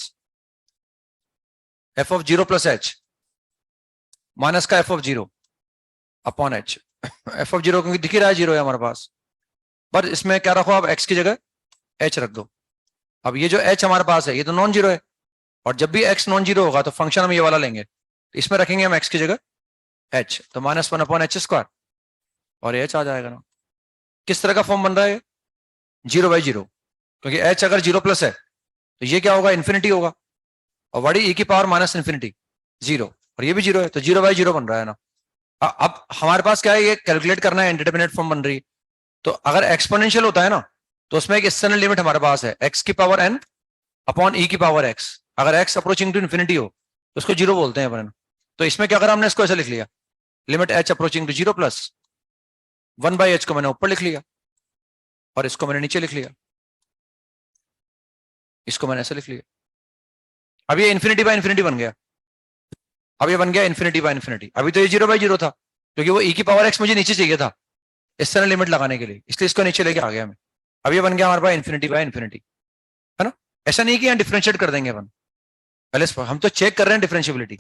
f of 0 + h minus का f of 0 upon h। f of 0 क्योंकि दिख ही रहा है 0 है हमारे पास, पर इसमें क्या रखो आप, x की जगह h रख दो। अब ये जो h हमारे पास है ये तो नॉन 0 है, और जब भी x नॉन 0 होगा तो फंक्शन हम ये वाला लेंगे, इसमें रखेंगे हम x की जगह h, तो -1 अपॉन h², और h आ जाएगा ना। किस तरह का फॉर्म बन रहा है, 0/0, क्योंकि h अगर 0+ है तो ये क्या होगा, इन्फिनिटी होगा, और बड़ी e की पावर -∞, 0, और ये भी 0 है, तो 0/0 बन रहा है ना। अब हमारे पास क्या है, ये कैलकुलेट करना है, इंडिटरमिनेट फॉर्म बन रही है। तो अगर एक्सपोनेंशियल होता है ना, तो उसमें एक एक्सटर्नल लिमिट हमारे पास है, x की पावर n अपॉन e की पावर x। अगर x अप्रोचिंग टू इन्फिनिटी हो तो उसको 0 बोलते हैं अपन। तो इसमें क्या करा हमने, इसको ऐसा लिख लिया, limit h approaching to 0+ 1/h को मैंने ऊपर लिख लिया, और इसको मैंने नीचे लिख लिया, इसको मैंने ऐसे लिख लिया। अब ये इन्फिनिटी बाय इन्फिनिटी बन गया, अब ये बन गया इन्फिनिटी बाय इन्फिनिटी। अभी तो ये 0/0 था, क्योंकि वो e की पावर x मुझे नीचे चाहिए था एक्सटर्नल लिमिट लगाने के लिए, इसलिए इसको नीचे लेके आ गया मैं। अब ये बन गया हमारे पास इन्फिनिटी बाय इन्फिनिटी, है ना। ऐसा नहीं कि यहाँ डिफरेंशिएट कर देंगे अपन, पहले हम तो चेक कर रहे हैं डिफरेंशिएबिलिटी,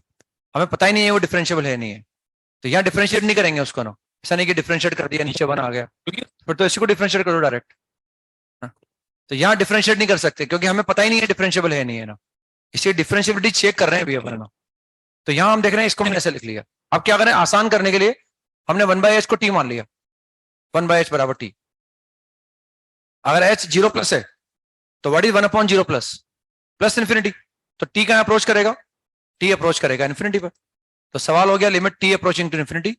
हमें पता ही नहीं है वो डिफरेंशिएबल है नहीं है, तो यहाँ डिफरेंशिएट नहीं करेंगे उसको ना। ऐसा नहीं कि डिफरेंशिएट कर दिया नीचे 1 आ गया, क्योंकि फिर तो इसी को डिफरेंशिएट करो डायरेक्ट। तो यहाँ डिफरेंशिएट नहीं कर सकते क्योंकि हमें पता ही नहीं है डिफरेंशिएबल है नहीं है ना, इसलिए डिफरेंशिएबिलिटी चेक कर रहे हैं अभी अपन ना। तो यहाँ हम देख रहे हैं इसको मैंने ऐसे लिख लिया। अब क्या करें, आसान करने के लिए हमने 1/h को t मान लिया, 1/h बराबर t। अगर h 0+ है तो व्हाट इज 1/0 प्लस इन्फिनिटी, तो t कहां अप्रोच करेगा, t अप्रोच करेगा इन्फिनिटी पर। तो सवाल हो गया limit t approaching to infinity,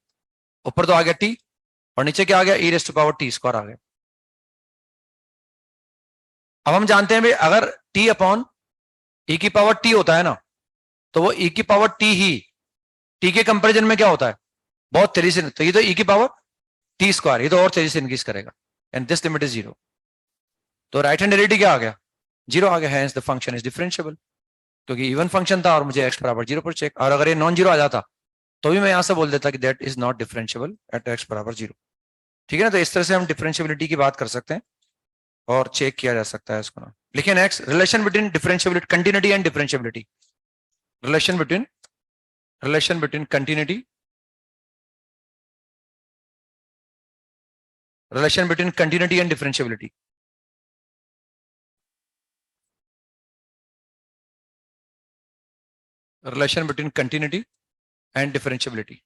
ऊपर तो आ गया t और नीचे क्या आ गया e⁻t² आ गया। अब हम जानते हैं भाई अगर t अपॉन e⁻t होता है ना, तो वो e⁻t ही t के कंपैरिजन में क्या होता है, बहुत तेजी से, तो ये तो e⁻t², ये तो और तेजी से इंक्रीज करेगा, एंड दिस लिमिट इज 0। तो राइट हैंड डेरिवेटिव क्या आ गया, 0 आ गया, hence the function is differentiable, क्योंकि इवन फंक्शन था और मुझे x बराबर 0 पर चेक, और अगर ये नॉन जीरो आ जाता तो भी मैं यहां से बोल देता कि that is not differentiable at x बराबर 0। ठीक है ना, तो इस तरह से हम डिफरेंशिएबिलिटी की बात कर सकते हैं और चेक किया जा सकता है इसको ना। लेकिन next, relation between differentiability, continuity and differentiability, relation between continuity, relation between continuity and differentiability. Relation between continuity and differentiability.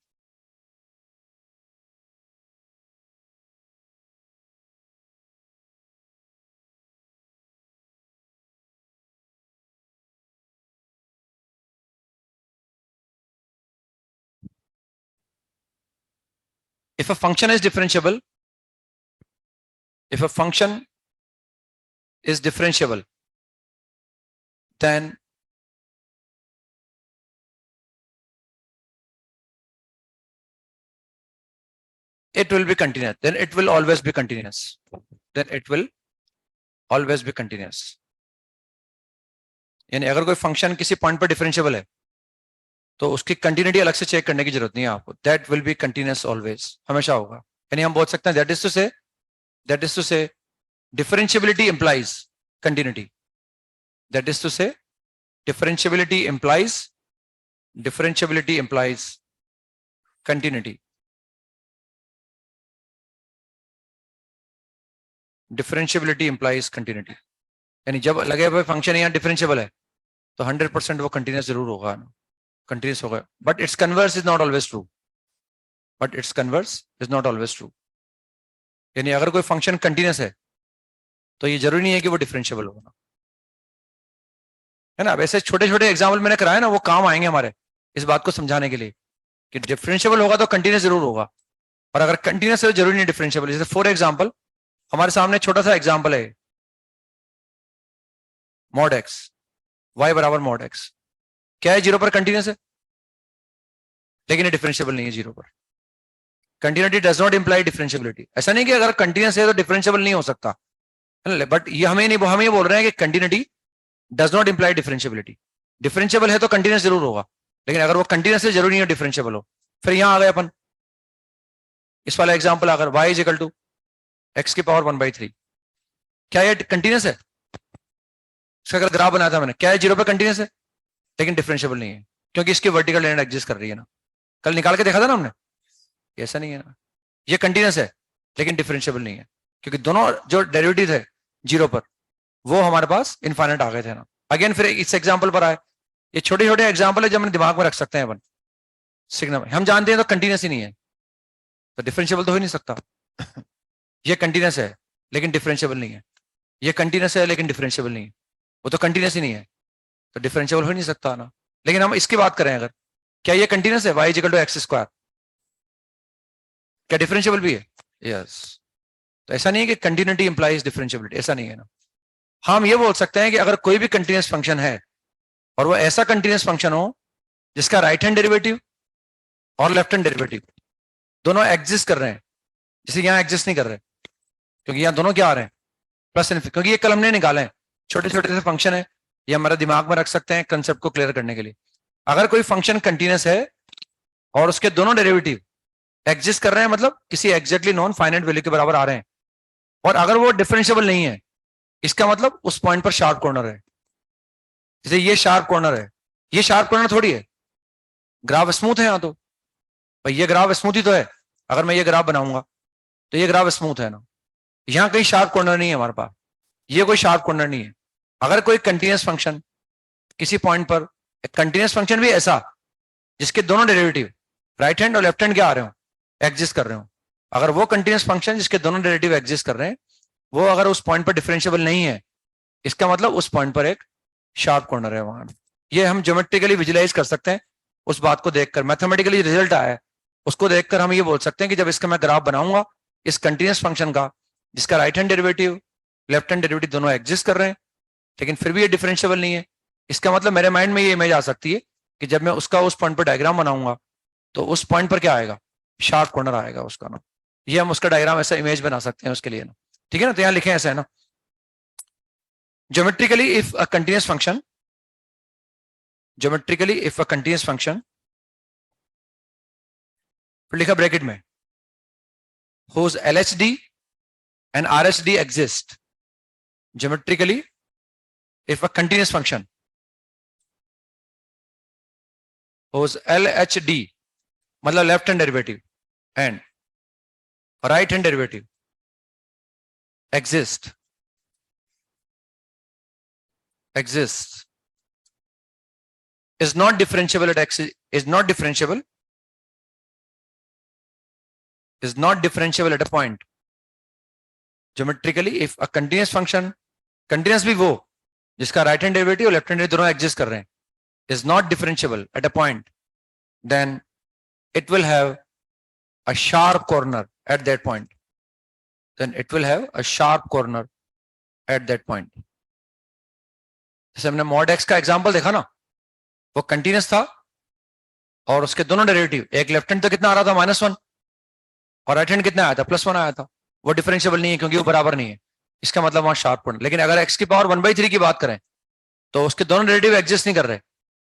If a function is differentiable, then it will be continuous, then it will always be continuous, यानी अगर कोई function किसी point पर differentiable है तो उसकी continuity अलग से चेक करने की जरूरत नहीं है आपको, that will be continuous always, हमेशा होगा। यानी हम बोल सकते हैं दैट इज टू से differentiability implies continuity, that is to say differentiability implies continuity, differentiability implies continuity, यानी जब लगे भाई फंक्शन यहाँ डिफरेंशिएबल है तो 100% वो कंटिन्यूस जरूर होगा ना, कंटिन्यूस होगा, but it's converse is not always true, यानी अगर कोई फंक्शन कंटिन्यूस है तो ये जरूरी नहीं है कि वो डिफरेंशिएबल होगा, है ना। वैसे छोटे छोटे एग्जाम्पल मैंने कराया ना, वो काम आएंगे हमारे इस बात को समझाने के लिए कि डिफरेंशिएबल होगा तो कंटिन्यूस जरूर होगा, और अगर कंटिन्यूस है तो जरूरी नहीं डिफरेंशिएबल। जैसे फॉर एग्जाम्पल हमारे सामने छोटा सा एग्जाम्पल है, mod x, y बराबर mod x, क्या है 0 पर कंटिन्यूस है, लेकिन ये डिफरेंशिएबल नहीं है 0 पर। Continuity does not imply differentiability, ऐसा नहीं कि अगर कंटिन्यूस है तो डिफरेंशिएबल नहीं हो सकता, बट ये हम ये बोल रहे हैं कि continuity does not imply differentiability, differentiable है तो कंटिन्यूस जरूर होगा, लेकिन अगर वो कंटिन्यूस है जरूरी नहीं है डिफरेंशिएबल हो। फिर यहां आ गए अपन इस वाला एग्जांपल, अगर y is equal to x⁻⁴, क्या ये कंटिन्यूस है, इसका अगर ग्राफ बनाया था मैंने, क्या है 0 पर कंटिन्यूस है, लेकिन डिफरेंशिएबल नहीं है क्योंकि इसकी वर्टिकल लाइन एग्जिस्ट कर रही है ना, कल निकाल के देखा था ना हमने, ऐसा नहीं है ना, ये कंटिन्यूस है लेकिन डिफरेंशिएबल नहीं है क्योंकि दोनों जो डेरिवेटिव थे 0 पर वो हमारे पास इनफाइनाइट आ गए थे ना। अगेन फिर इस एग्जांपल पर आए, ये छोटे छोटे एग्जांपल है जो हम दिमाग में रख सकते हैं अपन, सिग्नल हम जानते हैं तो कंटिन्यूस ही नहीं है तो डिफरेंशिएबल तो हो ही नहीं सकता। ये कंटिन्यूस है लेकिन डिफरेंशिएबल नहीं है, ये कंटिन्यूस है लेकिन डिफरेंशिएबल नहीं है, वो तो कंटिन्यूस ही नहीं है तो डिफरेंशिएबल हो नहीं सकता ना। लेकिन हम इसकी बात करें अगर, क्या ये कंटिन्यूस है y इक्वल टू x², क्या डिफरेंशिएबल भी है, यस। तो ऐसा नहीं है कि कंटिन्यूटी इंप्लाइज डिफरेंशिएबिलिटी, ऐसा नहीं है ना। हम ये बोल सकते हैं कि अगर कोई भी कंटिन्यूस फंक्शन है और वो ऐसा कंटिन्यूस फंक्शन हो जिसका राइट हैंड डेरिवेटिव और लेफ्ट हैंड डेरिवेटिव दोनों एग्जिस्ट कर रहे हैं, जैसे यहां एग्जिस्ट नहीं कर रहे क्योंकि यहां दोनों क्या आ रहे हैं प्लस इनफिनिटी, क्योंकि ये कल हमने निकाले हैं, छोटे छोटे से फंक्शन है, ये हमारे दिमाग में रख सकते हैं कंसेप्ट को क्लियर करने के लिए। अगर कोई फंक्शन कंटिन्यूस है और उसके दोनों डेरिवेटिव एग्जिस्ट कर रहे हैं, मतलब किसी एग्जैक्टली नॉन फाइनाइट वैल्यू के बराबर आ रहे हैं, और अगर वो डिफरेंशिएबल नहीं है, इसका मतलब उस पॉइंट पर शार्प कॉर्नर है। जैसे ये शार्प कॉर्नर है, ये शार्प कॉर्नर थोड़ी है, ग्राफ स्मूथ है यहाँ तो भाई, ये ग्राफ स्मूथ ही तो है। अगर मैं ये ग्राफ बनाऊंगा तो ये ग्राफ स्मूथ है ना, यहाँ कहीं शार्प कॉर्नर नहीं है हमारे पास, ये कोई शार्प कॉर्नर नहीं है। अगर कोई कंटिन्यूस फंक्शन किसी पॉइंट पर, कंटिन्यूस फंक्शन भी ऐसा जिसके दोनों डेरिवेटिव राइट हैंड और लेफ्ट हैंड क्या आ रहे हो, एग्जिस्ट कर रहे हो, अगर वो कंटिन्यूस फंक्शन जिसके दोनों डेरिवेटिव एग्जिस्ट कर रहे हैं वो अगर उस पॉइंट पर डिफरेंशिएबल नहीं है, इसका मतलब उस पॉइंट पर एक शार्प कॉर्नर है वहां। ये हम ज्योमेट्रिकली विजुलाइज कर सकते हैं उस बात को देखकर, मैथमेटिकली रिजल्ट आया है उसको देखकर हम ये बोल सकते हैं कि जब इसका मैं ग्राफ बनाऊंगा इस कंटिन्यूस फंक्शन का जिसका right hand derivative left hand derivative दोनों एग्जिस्ट कर रहे हैं लेकिन फिर भी ये डिफरेंशिएबल नहीं है, इसका मतलब मेरे माइंड में ये इमेज आ सकती है कि जब मैं उसका उस पॉइंट पर डायग्राम बनाऊंगा तो उस पॉइंट पर क्या आएगा, शार्प कॉर्नर आएगा उसका ना। ये हम उसका डायग्राम ऐसा इमेज बना सकते हैं उसके लिए ना, ठीक है ना। तो यहाँ लिखे ऐसा है ना, geometrically if a continuous function, geometrically if a continuous function, फिर लिखा ब्रैकेट में whose LHD and RHD exist, geometrically if a continuous function whose LHD मतलब left hand derivative and right hand derivative exist is not differentiable at x, is not differentiable at a point. Geometrically if a continuous function, continuous भी वो जिसका right hand derivative और left hand दोनों exist कर रहे हैं, is not differentiable at a point, then it will have a sharp corner at that point. Then it will have a sharp corner at that point. जैसे हमने mod x का example देखा ना, वो कंटिन्यूस था और उसके दोनों डेरिवेटिव, एक लेफ्ट हैंड तो कितना आ रहा था -1 और राइट हैंड कितना आया था +1 आया था, वो डिफरेंशिएबल नहीं है क्योंकि वो बराबर नहीं है, इसका मतलब वहां शार्प कॉर्नर। लेकिन अगर x की पावर 1/3 की बात करें तो उसके दोनों डेरिवेटिव एग्जिस्ट नहीं कर रहे,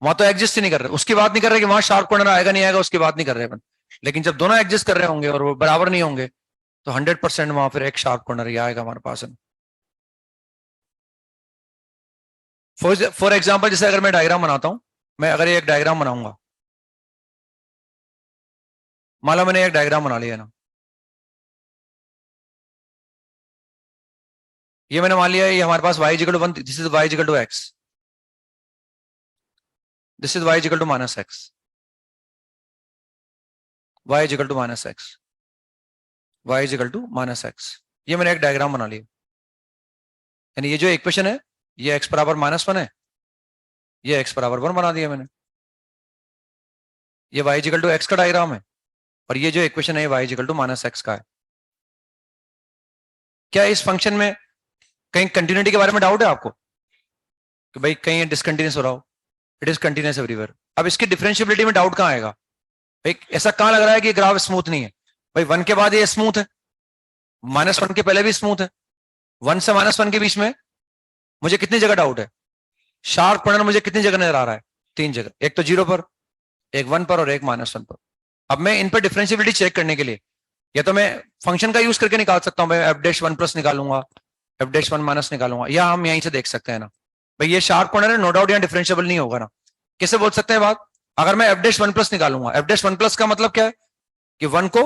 वहां तो एग्जिस्ट ही नहीं कर रहे, उसकी बात नहीं कर रहे कि वहां शार्प कॉर्नर आएगा नहीं आएगा, उसकी बात नहीं कर रहे अपन। लेकिन जब दोनों एग्जिस्ट कर रहे होंगे और वो बराबर नहीं होंगे तो 100% वहां फिर एक शार्प कॉर्नर ही आएगा हमारे पास। फॉर एग्जाम्पल जैसे अगर मैं डायग्राम बनाता हूं, मैं अगर ये एक डायग्राम बनाऊंगा, मान लो मैंने एक डायग्राम बना लिया ना, ये मैंने मान लिया ये हमारे पास y equal to 1, this is y equal to x, this is y equal to -x, y equal to -x, y equal to -x, ये मैंने एक डायग्राम बना लिया। यानी ये जो इक्वेशन है ये x बराबर -1 है, ये x बराबर 1 बना दिया मैंने, ये y इक्वल टू x का डायग्राम है और ये जो इक्वेशन है y इक्वल टू -x का है। क्या इस फंक्शन में कहीं कंटिन्यूटी के बारे में डाउट है आपको कि भाई कहीं डिसकंटिन्यूस हो रहा हो? It is continuous everywhere. अब इसकी डिफरेंशिएबिलिटी में डाउट कहाँ आएगा? भाई ऐसा कहाँ लग रहा है कि ग्राफ स्मूथ नहीं है? भाई 1 के बाद ये स्मूथ है, -1 के पहले भी स्मूथ है, 1 से -1 के बीच में मुझे कितनी जगह डाउट है? शार्प कॉर्नर मुझे कितनी जगह नजर आ रहा है? 3 जगह, एक तो 0 पर, एक 1 पर और एक -1 पर। अब मैं इन पर डिफरेंशिएबिलिटी चेक करने के लिए या तो मैं फंक्शन का यूज करके निकाल सकता हूं, मैं f'1+ निकालूंगा, f'1- निकालूंगा, या हम यहीं से देख सकते हैं ना भाई ये शार्प कॉर्नर है, नो डाउट यहाँ डिफरेंशिएबल नहीं होगा ना। कैसे बोल सकते हैं बात? अगर मैं f'1+ निकालूंगा, f'1+ का मतलब क्या है कि 1 को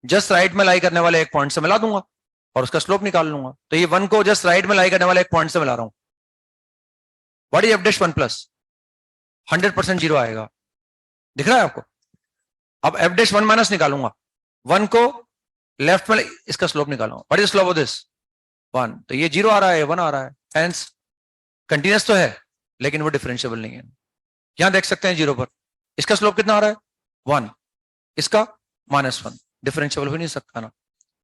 जस्ट राइट में लाई करने वाले एक पॉइंट से मिला दूंगा और उसका स्लोप निकाल लूंगा। तो ये 1 को जस्ट राइट में लाई करने वाले एक पॉइंट से मिला रहा हूं। What is f'1+? 100% 0 आएगा, दिख रहा है आपको? अब f'1- निकालूंगा, 1 को लेफ्ट में इसका स्लोप निकालूंगा, what is slope of this? 1, तो ये 0 आ रहा है, 1 आ रहा है, हेंस कंटिन्यूस तो है लेकिन वो डिफरेंशिएबल नहीं है। यहां देख सकते हैं 0 पर इसका स्लोप कितना आ रहा है? 1, इसका -1, डिफरेंशिएबल हो नहीं सकता ना,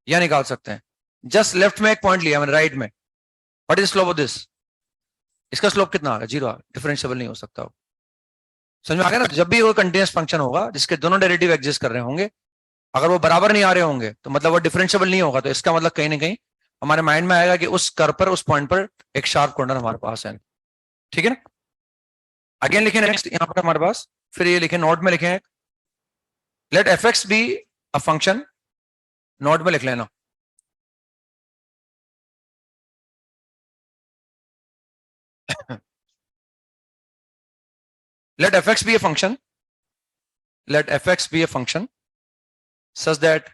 यहां निकाल सकते हैं। जस्ट लेफ्ट में एक पॉइंट लिया मैंने, राइट में, what is slope of this? इसका स्लोप कितना आ गया? 0 आ गया, डिफरेंशिएबल नहीं हो सकता वो। समझ में आ गया ना? जब भी वो कंटिन्यूस फंक्शन होगा जिसके दोनों डेरिवेटिव एग्जिस्ट कर रहे होंगे, अगर वो बराबर नहीं आ रहे होंगे तो मतलब वो डिफरेंशिएबल नहीं होगा, तो इसका मतलब कहीं ना कहीं हमारे माइंड में आएगा कि उस कर्व पर, उस पॉइंट पर एक शार्प कॉर्नर हमारे पास है, ठीक है ना। अगेन लिखें नेक्स्ट यहां पर हमारे पास, फिर ये लिखें नोट में लिखें, let f(x) be a function, note में लिख लेना, let fx be a function, let fx be a function such that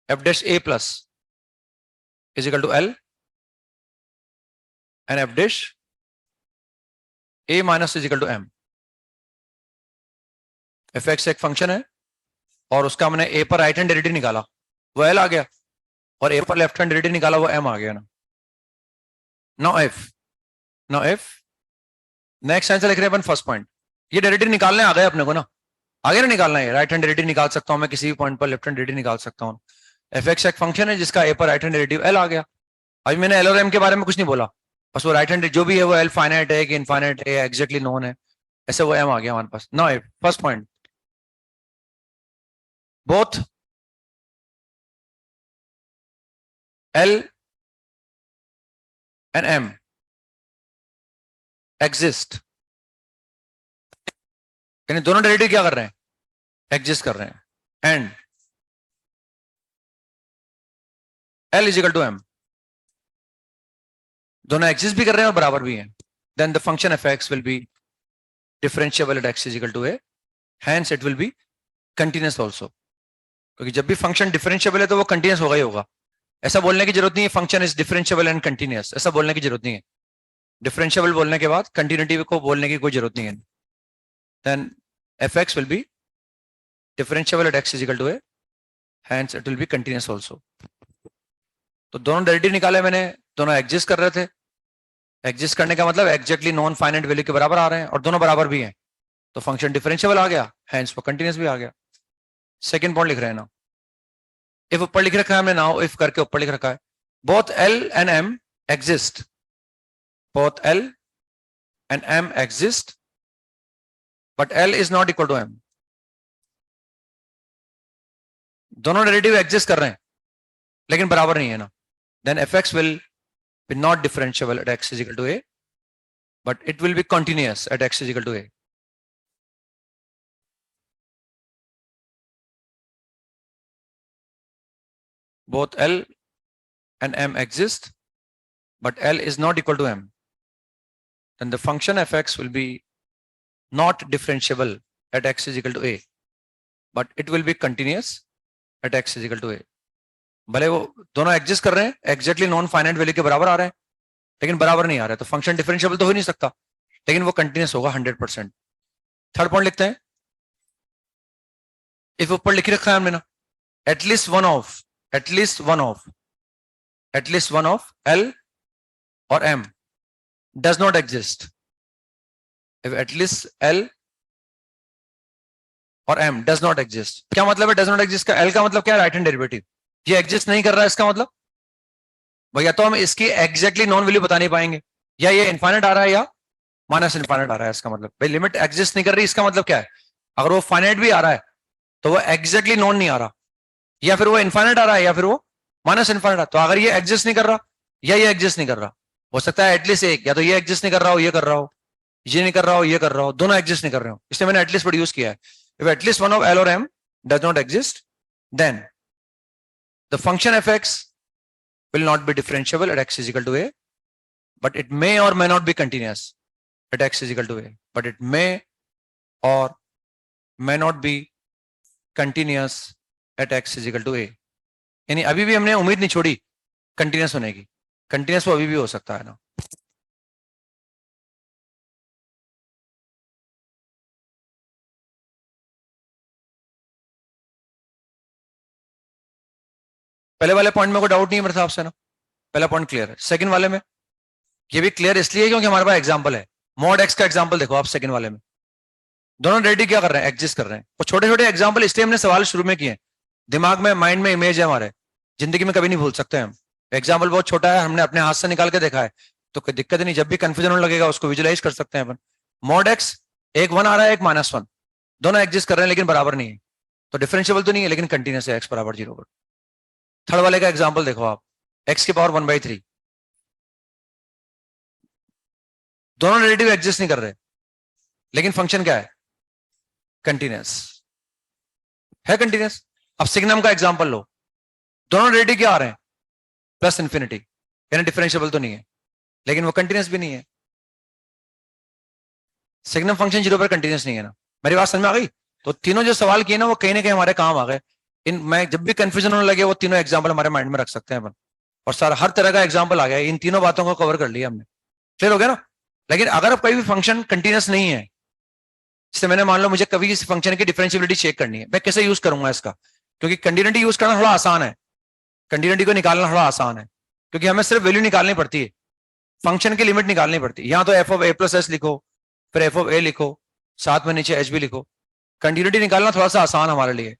f dash a plus is equal to L and f dash a minus is equal to m. fx एक function है और उसका मैंने a पर right hand derivative निकाला वो L आ गया और a पर लेफ्ट हैंड डेरिवेटिव निकाला वो m आ गया ना. Now if नेक्स्ट आंसर लिख रहे हैं अपन फर्स्ट पॉइंट, ये डेरिवेटिव निकालने आ गए अपने को ना, आगे ना निकालना है. राइट हैंड डेरिवेटिव निकाल सकता हूं मैं किसी भी पॉइंट पर, लेफ्ट हैंड डेरिवेटिव निकाल सकता हूं. fx एक फंक्शन है जिसका a पर राइट हैंड डेरिवेटिव L आ गया. अभी मैंने L और m के बारे में कुछ नहीं बोला, बस वो राइट हैंड जो भी है वो L फाइनाइट है कि इनफाइनाइट है, एग्जैक्टली नोन है, ऐसे वो m आ गया हमारे पास. Now first point, both L and m exist, यानी दोनों डेरिवेटिव क्या कर रहे हैं, एग्जिस्ट कर रहे हैं. And L is equal to m, दोनों एग्जिस्ट भी कर रहे हैं और बराबर भी हैं. Then the function fx will be differentiable at x is equal to a, hence it will be continuous also. क्योंकि जब भी फंक्शन डिफरेंशिएबल है तो वो कंटिन्यूअस होगा ही होगा. ऐसा बोलने की जरूरत नहीं है function is differentiable and continuous, ऐसा बोलने की जरूरत नहीं है. डिफरेंशिएबल बोलने के बाद कंटिन्यूटी को बोलने की कोई जरूरत नहीं है. Then fx will be differentiable at x is equal to a, hence it will be continuous also. तो दोनों डेरिवेटिव निकाले मैंने, दोनों एग्जिस्ट कर रहे थे. एग्जिस्ट करने का मतलब एग्जैक्टली नॉन फाइनाइट वैल्यू के बराबर आ रहे हैं और दोनों बराबर भी हैं, तो फंक्शन डिफरेंशिएबल आ गया, हैंस वो कंटिन्यूअस भी आ गया. सेकंड पॉइंट लिख रहे हैं ना, इफ ऊपर लिख रखा है हमने, नाउ इफ करके ऊपर लिख रखा है both L and m exist, both L and m exist but L is not equal to m. दोनों डेरिवेटिव एग्जिस्ट कर रहे हैं लेकिन बराबर नहीं है ना. then fx will be not differentiable at x is equal to a, but it will be continuous at x is equal to a. Both L and m exist, but L is not equal to m. Then the function fx will be not differentiable at x is equal to a, but it will be continuous at x is equal to a. भले वो दोनों exist कर रहे हैं, exactly non finite value के बराबर आ रहे हैं, लेकिन बराबर नहीं आ रहे, तो फंक्शन डिफरेंशिएबल तो हो ही नहीं सकता, लेकिन वो कंटिन्यूअस होगा 100%. थर्ड पॉइंट लिखते हैं, इफ ऊपर लिख रखा है हमने ना, एटलीस्ट वन ऑफ L और m does not exist. If at least L और m does not exist, क्या मतलब है does not exist का? L का मतलब क्या है? Right hand derivative. ये एग्जिस्ट नहीं कर रहा है, इसका मतलब भैया तो हम इसकी एग्जैक्टली नॉन वैल्यू बता नहीं पाएंगे, या ये इनफाइनाइट आ रहा है या माइनस इनफाइनाइट आ रहा है. इसका मतलब भाई लिमिट एग्जिस्ट नहीं कर रही, इसका मतलब क्या है? अगर वो फाइनाइट भी आ रहा है तो वो एग्जैक्टली नॉन नहीं आ रहा, या फिर वो इनफाइनाइट आ रहा है या फिर वो माइनस इनफाइनाइट. तो अगर ये एग्जिस्ट नहीं कर रहा या ये एग्जिस्ट नहीं कर रहा, हो सकता है एटलीस्ट एक, या तो ये एग्जिस्ट नहीं कर रहा हो, ये कर रहा हो, ये नहीं कर रहा हो, ये कर रहा हो, दोनों एग्जिस्ट नहीं कर रहे हो, इसलिए मैंने एटलीस्ट वर्ड यूज किया है. If at least one of L और m does not exist, then the function fx will not be differentiable at x is equal to a, but it may or may not be continuous at x is equal to a, but it may or may not be continuous at x is equal to a. यानी अभी भी हमने उम्मीद नहीं छोड़ी continuous होने की, continuous वो अभी भी हो सकता है ना. पहले वाले पॉइंट में कोई डाउट नहीं है मेरे हिसाब से ना, पहला पॉइंट क्लियर है. सेकंड वाले में ये भी क्लियर इसलिए क्योंकि हमारे पास एग्जांपल है. मॉड एक्स का एग्जांपल देखो आप. सेकंड वाले में दोनों डेरिवेटिव क्या कर रहे हैं? एग्जिस्ट कर रहे हैं. और छोटे छोटे एग्जांपल इसलिए हमने सवाल शुरू में किए, दिमाग में माइंड में इमेज है हमारे, जिंदगी में कभी नहीं भूल सकते हम. एग्जाम्पल बहुत छोटा है, हमने अपने हाथ से निकाल के देखा है, तो कोई दिक्कत नहीं. जब भी कंफ्यूजन होने लगेगा उसको विजुलाइज कर सकते हैं अपन. मॉड एक्स एक 1 आ रहा है, एक -1, दोनों एग्जिस्ट कर रहे हैं लेकिन बराबर नहीं है, तो डिफरेंशिएबल तो नहीं है लेकिन कंटिन्यूअस है x बराबर 0 पर. थर्ड वाले का एग्जांपल देखो आप, x की पावर 1/3, दोनों डेरिवेटिव एग्जिस्ट नहीं कर रहे लेकिन फंक्शन क्या है? कंटिन्यूअस है, कंटिन्यूअस. अब सिग्नम का एग्जांपल लो, दोनों डेरिवेटिव क्या आ रहे हैं? प्लस इन्फिनिटी, यानी डिफरेंशिएबल तो नहीं है लेकिन वो कंटिन्यूअस भी नहीं है. सिग्नम फंक्शन 0 पर कंटिन्यूस नहीं है ना, मेरी बात समझ में आ गई? तो तीनों जो सवाल किए ना वो कहीं ना कहीं हमारे काम आ गए। इन मैं जब भी कंफ्यूजन होने लगे वो तीनों एग्जाम्पल हमारे माइंड में रख सकते हैं अपन, और सारा हर तरह का एग्जाम्पल आ गया, इन तीनों बातों को कवर कर लिया हमने। क्लियर हो गया ना? लेकिन अगर अब कोई भी फंक्शन कंटिन्यूस नहीं है, जैसे मैंने मान लो मुझे कभी इस फंक्शन की डिफरेंशियबिलिटी चेक करनी है, मैं कैसे यूज करूंगा इसका? क्योंकि कंटिन्यूटी यूज करना थोड़ा आसान है, कंटिन्यूटी को निकालना थोड़ा आसान है, क्योंकि हमें सिर्फ वैल्यू निकालनी पड़ती है, फंक्शन की लिमिट निकालनी पड़ती है। यहाँ तो F of A plus S लिखो, फिर एफ ऑफ ए लिखो, साथ में नीचे एच भी लिखो। कंटिन्यूटी निकालना थोड़ा सा आसान हमारे लिए,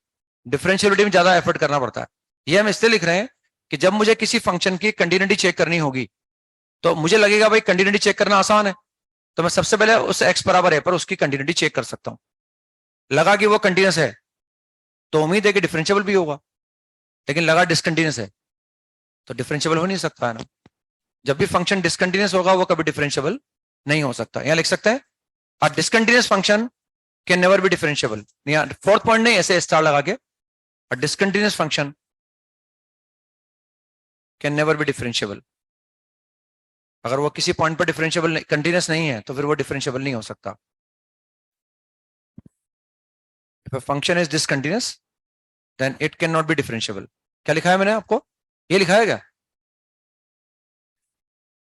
डिफरेंशियबिलिटी में ज्यादा एफर्ट करना पड़ता है। ये हम इसलिए लिख रहे हैं कि जब मुझे किसी फंक्शन की कंटिन्यूटी चेक करनी होगी तो मुझे लगेगा भाई कंटिन्यूटी चेक करना आसान है, तो मैं सबसे पहले उस एक्स बराबर है पर उसकी कंटिन्यूटी चेक कर सकता हूं। लगा कि वो कंटिन्यूस है तो उम्मीद है कि डिफरेंशियबल भी होगा, लेकिन लगा डिसकंटिन्यूस है तो डिफरेंशियबल हो नहीं सकता है ना। जब भी फंक्शन डिसकंटिन्यूस होगा वो कभी डिफरेंशियबल नहीं हो सकता। यहां लिख सकते हैं a discontinuous function can never be differentiable. यहां फोर्थ पॉइंट नहीं, ऐसे स्टार लगा के, a discontinuous function can never be differentiable. अगर वो किसी पॉइंट पर डिफरेंशियबल कंटिन्यूस नहीं है तो फिर वो डिफरेंशियबल नहीं हो सकता। If a function is discontinuous then it can not be differentiable. क्या लिखा है मैंने आपको? ये लिखा है क्या?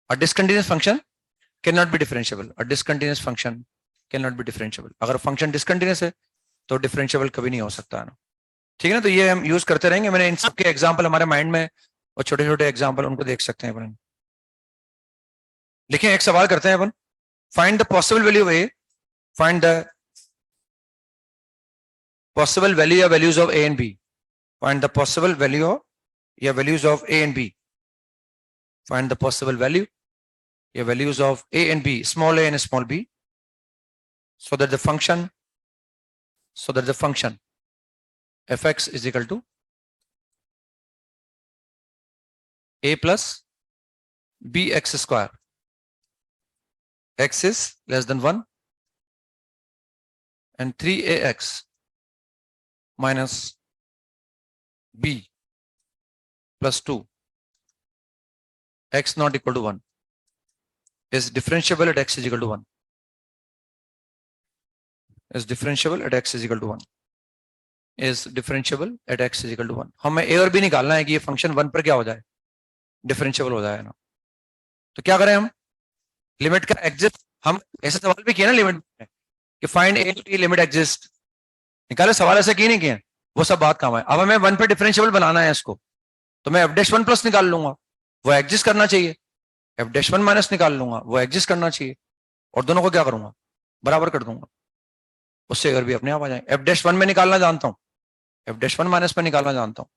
A discontinuous function can not be differentiable, a discontinuous function can not be differentiable. अगर फंक्शन डिसकंटिन्यूस है तो डिफरेंशियबल कभी नहीं हो सकता है ना। ठीक है ना? तो ये हम यूज करते रहेंगे। मैंने इन सबके एग्जाम्पल हमारे माइंड में, और छोटे छोटे एग्जाम्पल उनको देख सकते हैं अपन। लिखें, एक सवाल करते हैं अपन, find the possible value of a, find the possible value or values of a and b, find the possible value or या values of a and b, find the possible value या values of a and b, small a and small b, so that the function fx is equal to a plus bx square, x is less than 1 and 3ax minus b plus 2 x not equal to 1 is differentiable at x is equal to 1, is differentiable at x is equal to 1, is differentiable at x is equal to 1। हमें a और b निकालना है कि ये function 1 पर क्या हो जाए, डिफरेंशियबल हो जाए ना। तो क्या करें हम? लिमिट का एग्जिस्ट, हम ऐसे सवाल भी किए ना लिमिट में कि find A T limit exist, निकाले सवाल ऐसे किए नहीं किए, वो सब बात काम है। अब हमें 1 पे डिफरेंशियबल बनाना है इसको, तो मैं एफ डैश 1 प्लस निकाल लूंगा, वो एग्जिस्ट करना चाहिए, एफ डैश 1 माइनस निकाल लूंगा, वो एग्जिस्ट करना चाहिए, और दोनों को क्या करूंगा, बराबर कर दूंगा, उससे अगर भी अपने आप आ जाए। एफ डैश 1 में निकालना जानता हूं, एफ डैश 1 माइनस में निकालना जानता हूं।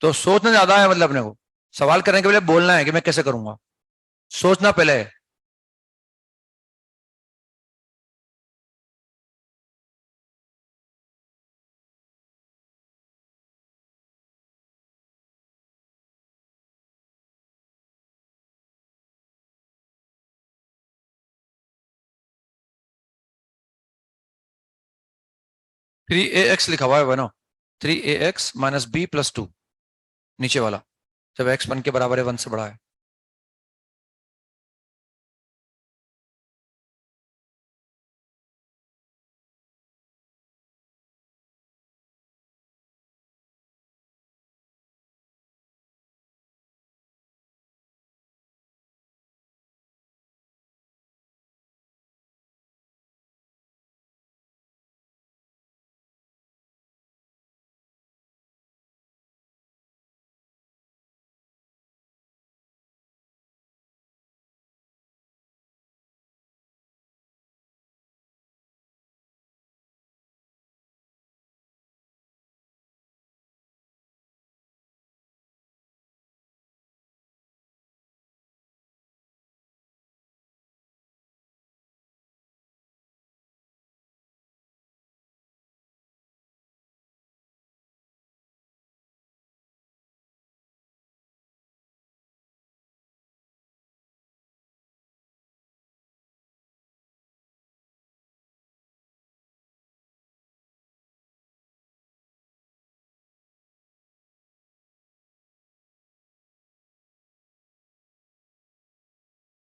तो सोचना ज्यादा है, मतलब अपने को सवाल करने के पहले बोलना है कि मैं कैसे करूंगा, सोचना पहले है। थ्री ए एक्स लिखा हुआ है वो ना, 3ax माइनस बी प्लस 2, नीचे वाला, जब x 1 के बराबर है 1 से बड़ा है।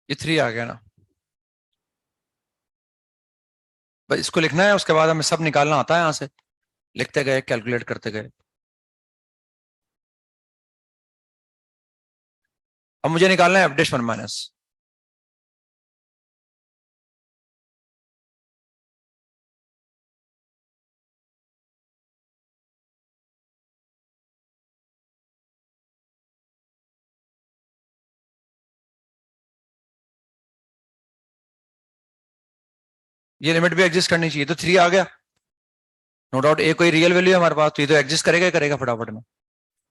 ये 3 आ गया ना, बस इसको लिखना है, उसके बाद हमें सब निकालना आता है, यहाँ से लिखते गए, कैलकुलेट करते गए। अब मुझे निकालना है f' 1 माइनस। ये लिमिट भी एग्जिस्ट करनी चाहिए, तो 3 आ गया नो डाउट। ए कोई रियल वैल्यू है हमारे पास, तो ये तो एग्जिस्ट करेगा ही करेगा फटाफट में।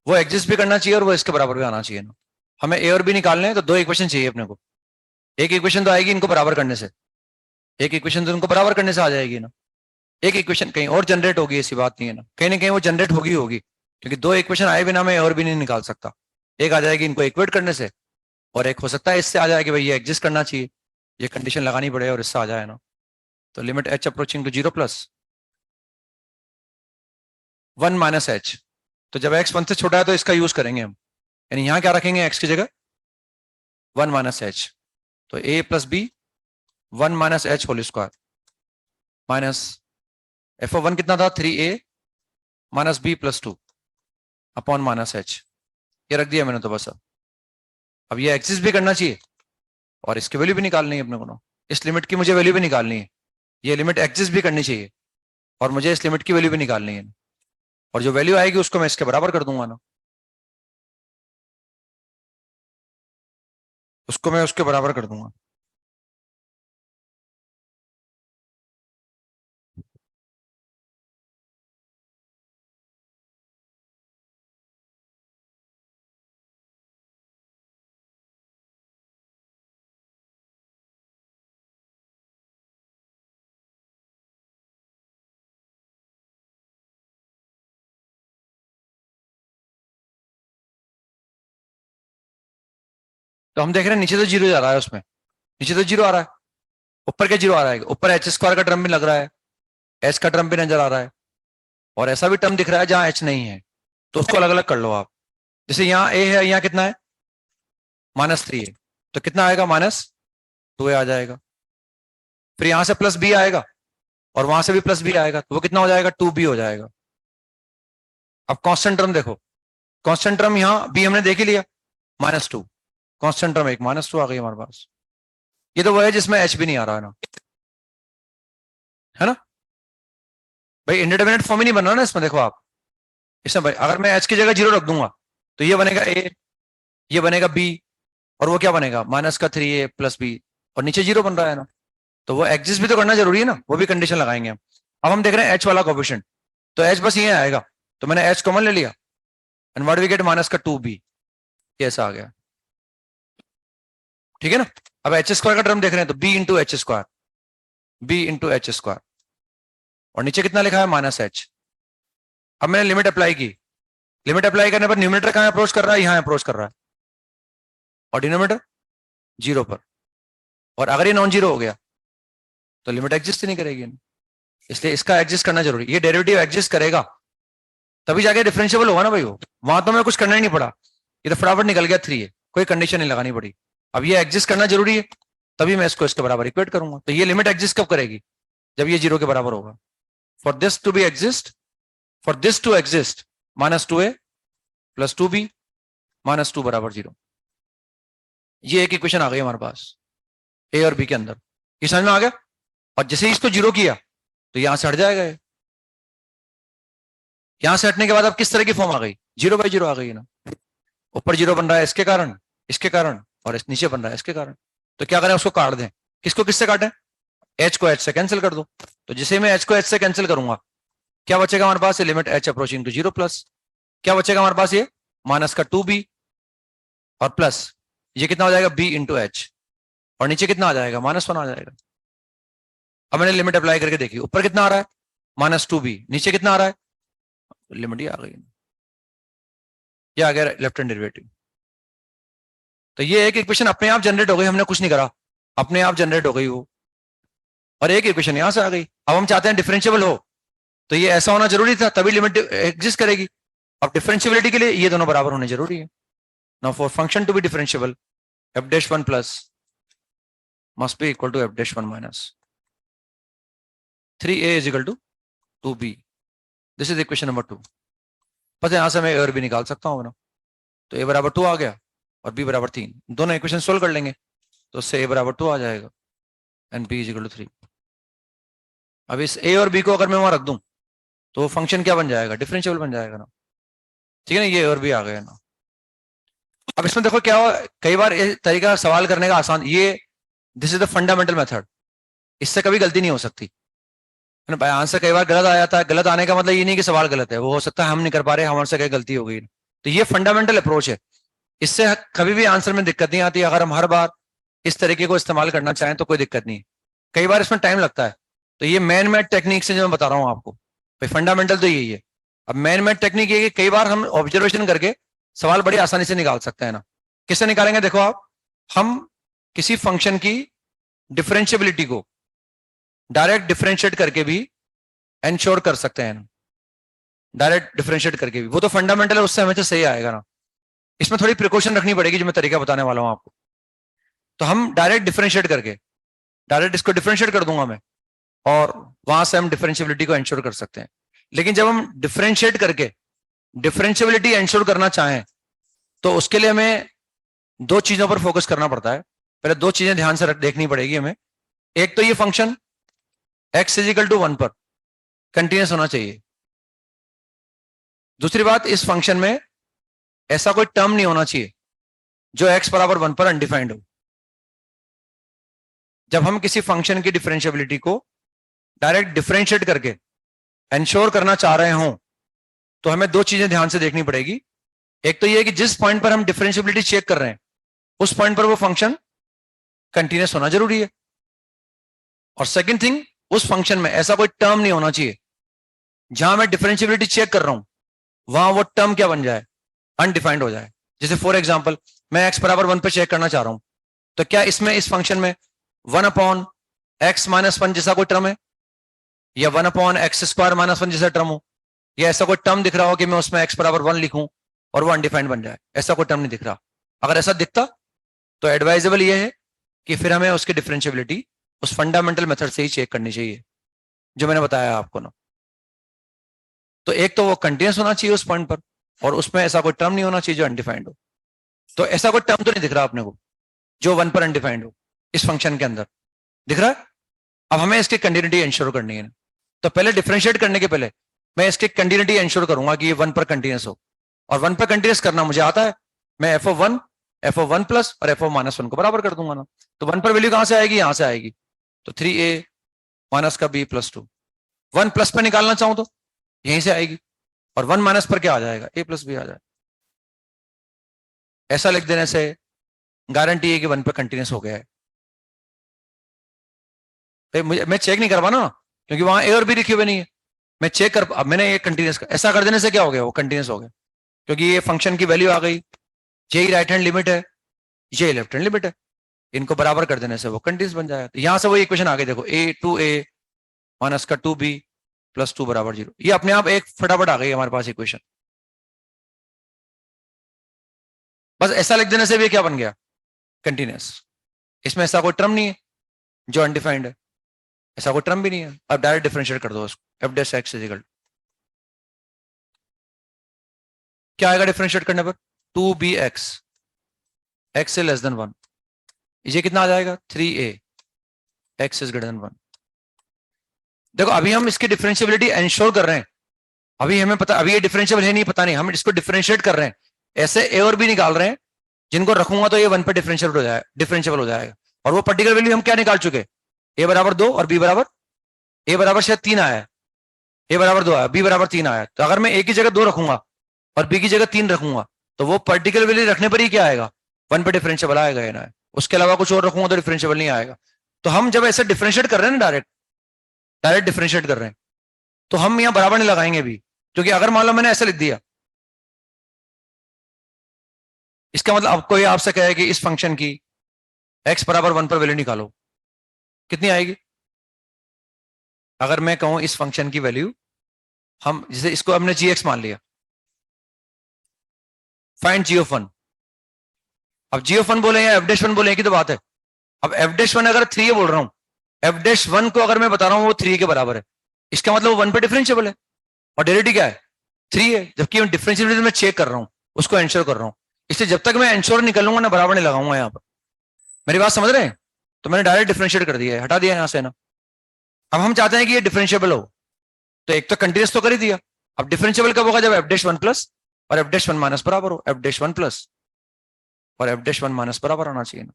वो एग्जिस्ट भी करना चाहिए और वो इसके बराबर भी आना चाहिए ना। हमें ए और बी निकालने हैं, तो 2 इक्वेशन चाहिए अपने को। एक इक्वेशन तो आएगी इनको बराबर करने से, एक इक्वेशन तो इनको बराबर करने से आ जाएगी ना। एक इक्वेशन कहीं और जनरेट होगी, ऐसी बात नहीं है ना कहीं वो जनरेट होगी, क्योंकि 2 इक्वेशन आए बिना मैं ए और बी नहीं निकाल सकता। एक आ जाएगी इनको इक्वेट करने से, और एक हो सकता है इससे आ जाए कि भाई ये एग्जिस्ट करना चाहिए, ये कंडीशन लगानी पड़े और इससे आ जाए ना। तो limit h approaching to 0 plus 1 minus h। तो जब x 1 से छोटा है तो इसका यूज करेंगे हम, यानी यहां क्या रखेंगे x की जगह 1 माइनस h। तो a plus b 1 minus h whole square minus f(1) कितना था 3a minus b plus 2 upon minus h। ये रख दिया मैंने तो बस। अब ये एग्जिस्ट भी करना चाहिए और इसकी वैल्यू भी निकालनी है अपने को ना। इस लिमिट की मुझे वैल्यू भी निकालनी है, ये लिमिट एग्जिस्ट भी करनी चाहिए और मुझे इस लिमिट की वैल्यू भी निकालनी है, और जो वैल्यू आएगी उसको मैं इसके बराबर कर दूंगा ना, उसको मैं उसके बराबर कर दूंगा। तो हम देख रहे हैं नीचे तो 0 जा रहा है, उसमें नीचे तो 0 आ रहा है, ऊपर क्या 0 आ रहा है, ऊपर h² का टर्म भी लग रहा है, h का टर्म भी नजर आ रहा है, और ऐसा भी टर्म दिख रहा है जहां h नहीं है, तो उसको अलग अलग कर लो आप। जैसे यहाँ a है, यहाँ कितना है -3 है, तो कितना आएगा -2a आ जाएगा। फिर यहां से प्लस b आएगा और वहां से भी प्लस b आएगा, तो वो कितना हो जाएगा 2b हो जाएगा। अब कांस्टेंट टर्म देखो, कांस्टेंट टर्म यहाँ b हमने देख ही लिया -2, कांस्टेंट टर्म एक -2 आ गई हमारे पास। ये तो वो है जिसमें h भी नहीं आ रहा है ना, है ना भाई, इंडिटरमिनेट फॉर्म ही नहीं बन रहा ना इसमें। देखो आप इसमें भाई, अगर मैं h की जगह 0 रख दूंगा तो ये बनेगा a, ये बनेगा b, और वो क्या बनेगा -3a प्लस b, और नीचे 0 बन रहा है ना, तो वो एग्जिस्ट भी तो करना जरूरी है ना, वो भी कंडीशन लगाएंगे हम। अब हम देख रहे हैं h वाला कोएफिशिएंट, तो h बस ये आएगा, तो मैंने h कॉमन ले लिया, and what we get -2b, ये ऐसा आ गया, ठीक है ना। अब h² का टर्म देख रहे हैं, तो b into h², b into h², और नीचे कितना लिखा है -h। अब मैंने लिमिट अप्लाई की, लिमिट अप्लाई करने पर न्यूमरेटर कहां अप्रोच कर रहा है, यहां अप्रोच कर रहा है, और डिनोमिनेटर 0 पर, और अगर ये नॉन जीरो हो गया तो लिमिट एग्जिस्ट ही नहीं करेगी, इसलिए इसका एग्जिस्ट करना जरूरी। ये डेरिवेटिव एग्जिस्ट करेगा तभी जाके डिफरेंशिएबल होगा ना भाई, वो वहां तो मैं कुछ करना ही नहीं पड़ा, ये तो फटाफट निकल गया 3 है, कोई कंडीशन नहीं लगानी पड़ी। अब ये एग्जिस्ट करना जरूरी है, तभी मैं इसको इसके बराबर इक्वेट करूंगा। तो ये लिमिट एग्जिस्ट कब करेगी, जब ये 0 के बराबर होगा। For this to be exist, for this to exist -2a plus 2b -2 बराबर 0। ये एक इक्वेशन आ गई हमारे पास ए और बी के अंदर, ये समझ में आ गया। और जैसे ही इसको 0 किया तो यहां से हट जाएगा, यहां से हटने के बाद अब किस तरह की फॉर्म आ गई, 0/0 आ गई ना। ऊपर 0 बन रहा है इसके कारण, इसके कारण, और इस नीचे बन रहा है इसके कारण। तो क्या करें, उसको काट दें। किसको किससे काटें, h को h से कैंसिल कर दो। तो जिसे मैं h को h से कैंसिल करूंगा, क्या बचेगा हमारे पास, limit h approaching to 0 plus, क्या बचेगा हमारे पास, ये -2b, और प्लस ये कितना हो जाएगा b इंटू h, और नीचे कितना आ जाएगा -1 आ जाएगा। अब मैंने लिमिट अप्लाई करके देखी, ऊपर कितना आ रहा है -2b, नीचे कितना आ रहा है, लिमिट ही आ गई, ये आ गया लेफ्ट हैंड डेरिवेटिव। तो ये एक इक्वेशन अपने आप जनरेट हो गई, हमने कुछ नहीं करा, अपने आप जनरेट हो गई वो, और एक इक्वेशन यहां से आ गई। अब हम चाहते हैं डिफरेंशिएबल हो, तो ये ऐसा होना जरूरी था, तभी लिमिट एग्जिस्ट करेगी। अब डिफरेंशिएबिलिटी के लिए ये दोनों बराबर होने जरूरी है। Now for function to be differentiable, f'1 plus must be equal to f'1 minus. 3a is equal to 2b। This is equation number 2। बस यहां से मैं ए और बी निकाल सकता हूँ ना, तो a बराबर 2 आ गया और b बराबर 3, दोनों इक्वेशन सोल्व कर लेंगे तो उससे a बराबर 2 आ जाएगा and b is equal to 3। अब इस a और b को अगर मैं वहां रख दूं तो वो फंक्शन क्या बन जाएगा, डिफरेंशियल बन जाएगा ना, ठीक है ना, ये और भी आ गया ना। अब इसमें देखो क्या हुआ, कई बार ये तरीका सवाल करने का आसान, ये this is the fundamental method, इससे कभी गलती नहीं हो सकती है ना भाई। आंसर कई बार गलत आ जाता है, गलत आने का मतलब ये नहीं कि सवाल गलत है, वो हो सकता है हम नहीं कर पा रहे, हमारे से कहीं गलती हो गई। तो ये फंडामेंटल अप्रोच है, इससे कभी भी आंसर में दिक्कत नहीं आती। अगर हम हर बार इस तरीके को इस्तेमाल करना चाहें तो कोई दिक्कत नहीं है, कई बार इसमें टाइम लगता है। तो ये मैन मेड टेक्निक से जो मैं बता रहा हूँ आपको भाई, फंडामेंटल तो यही है। अब मैन मेड टेक्निक ये कि कई बार हम ऑब्जर्वेशन करके सवाल बड़ी आसानी से निकाल सकते हैं ना। किससे निकालेंगे, देखो आप, हम किसी फंक्शन की डिफरेंशियबिलिटी को डायरेक्ट डिफरेंशिएट करके भी एंश्योर कर सकते हैं ना, डायरेक्ट डिफरेंशिएट करके भी, वो तो फंडामेंटल है, उससे हमेशा सही आएगा ना। इसमें थोड़ी प्रिकॉशन रखनी पड़ेगी जो मैं तरीका बताने वाला हूं आपको। तो हम डायरेक्ट डिफरेंशिएट करके, डायरेक्ट इसको डिफरेंशिएट कर दूंगा मैं और वहां से हम डिफरेंशियबिलिटी को एंश्योर कर सकते हैं। लेकिन जब हम डिफरेंशिएट करके डिफरेंशियबिलिटी एंश्योर करना चाहें तो उसके लिए हमें दो चीजों पर फोकस करना पड़ता है। पहले दो चीजें ध्यान से देखनी पड़ेगी हमें। एक तो ये function x is equal to 1 पर कंटिन्यूस होना चाहिए। दूसरी बात, इस फंक्शन में ऐसा कोई टर्म नहीं होना चाहिए जो x बराबर 1 पर अनडिफाइंड हो। जब हम किसी फंक्शन की डिफरेंशियबिलिटी को डायरेक्ट डिफरेंशिएट करके एंश्योर करना चाह रहे हों तो हमें दो चीजें ध्यान से देखनी पड़ेगी। एक तो ये कि जिस पॉइंट पर हम डिफरेंशियबिलिटी चेक कर रहे हैं उस पॉइंट पर वो फंक्शन कंटिन्यूस होना जरूरी है। और सेकंड थिंग, उस फंक्शन में ऐसा कोई टर्म नहीं होना चाहिए जहां मैं डिफरेंशियबिलिटी चेक कर रहा हूं वहां वो टर्म क्या बन जाए, अनडिफाइंड हो जाए। जैसे फॉर एग्जांपल मैं x बराबर 1 पे चेक करना चाह रहा हूं, तो क्या इसमें इस फंक्शन में 1/x माइनस 1 जैसा कोई टर्म है, या 1/x स्क्वायर माइनस 1 जैसा टर्म हो, या ऐसा कोई टर्म दिख रहा हो कि मैं उसमें x बराबर 1 लिखूं और वो अनडिफाइंड बन जाए? ऐसा कोई टर्म नहीं दिख रहा। अगर ऐसा दिखता तो एडवाइजेबल ये है कि फिर हमें उसकी डिफरेंशियबिलिटी उस फंडामेंटल मेथड से ही चेक करनी चाहिए जो मैंने बताया आपको ना। तो एक तो वो कंटिन्यूस होना चाहिए उस पॉइंट पर, और उसमें ऐसा कोई टर्म नहीं होना चाहिए जो अनडिफाइंड हो। तो ऐसा कोई टर्म तो नहीं दिख रहा अपने को जो 1 पर अनडिफाइंड हो इस फंक्शन के अंदर, दिख रहा है? अब हमें इसकी कंटिन्यूटी एंश्योर करनी है। तो पहले डिफरेंशिएट करने के पहले मैं इसकी कंटिन्यूटी एंश्योर करूंगा कि ये 1 पर कंटिन्यूस हो, और 1 पर कंटिन्यूस करना मुझे आता है। मैं f(1) प्लस और f(-1) को बराबर कर दूंगा ना। तो 1 पर वैल्यू कहां से आएगी, यहां से आएगी। तो 3a माइनस का b प्लस 2, 1 प्लस पे निकालना चाहूं तो यहीं से आएगी, और 1 माइनस पर क्या आ जाएगा, a प्लस b आ जाएगा। ऐसा लिख देने से गारंटी है कि 1 पर कंटिन्यूस हो गया है। मैं चेक नहीं करवा ना, क्योंकि वहां a और b लिखे हुए नहीं है। मैं चेक कर, अब मैंने ये कंटिन्यूस, ऐसा कर देने से क्या हो गया, वो कंटिन्यूस हो गया, क्योंकि ये फंक्शन की वैल्यू आ गई। यही राइट हैंड लिमिट है, ये लेफ्ट हैंड लिमिट है, इनको बराबर कर देने से वो कंटिन्यूस बन जाएगा। तो यहां से वो इक्वेशन आ गई, देखो a माइनस का 2b प्लस 2 बराबर 0। ये अपने आप एक फटाफट आ गई हमारे पास इक्वेशन। बस ऐसा लिख देने से भी क्या बन गया, कंटिन्यूस। इसमें ऐसा कोई टर्म नहीं है जो अनडिफाइंड है, ऐसा कोई टर्म भी नहीं है। अब डायरेक्ट डिफरेंशिएट कर दो उसको, f(x) इज इक्वल क्या आएगा डिफरेंशिएट करने पर, 2bx, x से लेस देन 1। ये कितना आ जाएगा, 3a, x is greater than 1। देखो अभी हम इसकी डिफरेंशियबिलिटी एंश्योर कर रहे हैं, अभी हमें पता, अभी ये डिफरेंशियबल है नहीं, पता नहीं, हम इसको डिफरेंशिएट कर रहे हैं। ऐसे a और b निकाल रहे हैं जिनको रखूंगा तो ये 1 पर डिफरेंशियबल हो जाएगा। और वो पर्टिकुलर वैल्यू हम क्या निकाल चुके, a बराबर 2 और b बराबर, a बराबर शायद 3 आया है, a बराबर 2 आया, b बराबर 3 आया। तो अगर मैं a की जगह 2 रखूंगा और b की जगह 3 रखूंगा तो वो पर्टिकुलर वैल्यू रखने पर ही क्या आएगा, 1 पर डिफरेंशियबल आएगा ना, उसके अलावा कुछ और रखूंगा तो डिफरेंशियबल नहीं आएगा। तो हम जब ऐसे डिफरेंशिएट कर रहे हैं ना, डायरेक्ट डिफरेंशिएट कर रहे हैं, तो हम यहां बराबर नहीं लगाएंगे भी, क्योंकि अगर मान लो मैंने ऐसा लिख दिया, इसका मतलब अब कोई आपसे कहे कि इस फंक्शन की x बराबर 1 पर वैल्यू निकालो, कितनी आएगी? अगर मैं कहूं इस फंक्शन की वैल्यू, हम जैसे इसको हमने gx मान लिया, फाइंड g of 1। अब g of 1 बोले या f(1) बोले की तो बात है। अब f(1) अगर 3 बोल रहा हूं, एफ डैश 1 को अगर मैं बता रहा हूँ वो 3 के बराबर है, इसका मतलब वो 1 पे डिफरेंशिएबल है और डेरिवेटिव क्या है 3 है, जबकि मैं डिफरेंशिएबिलिटी में चेक कर रहा हूँ, उसको एंश्योर कर रहा हूँ। इसलिए जब तक मैं एंश्योर निकलूंगा ना बराबर नहीं लगाऊंगा यहाँ पर। मेरी बात समझ रहे हैं? तो मैंने डायरेक्ट डिफरेंशिएट कर दिया है, हटा दिया यहाँ से ना। अब हम चाहते हैं कि ये डिफरेंशिएबल हो, तो एक तो कंटिन्यूस तो कर ही दिया। अब डिफरेंशिएबल कब होगा? जब एफ डैश 1 प्लस और एफ डैश 1 माइनस बराबर हो। एफ डैश 1 प्लस और एफ डैश 1 माइनस बराबर होना चाहिए ना।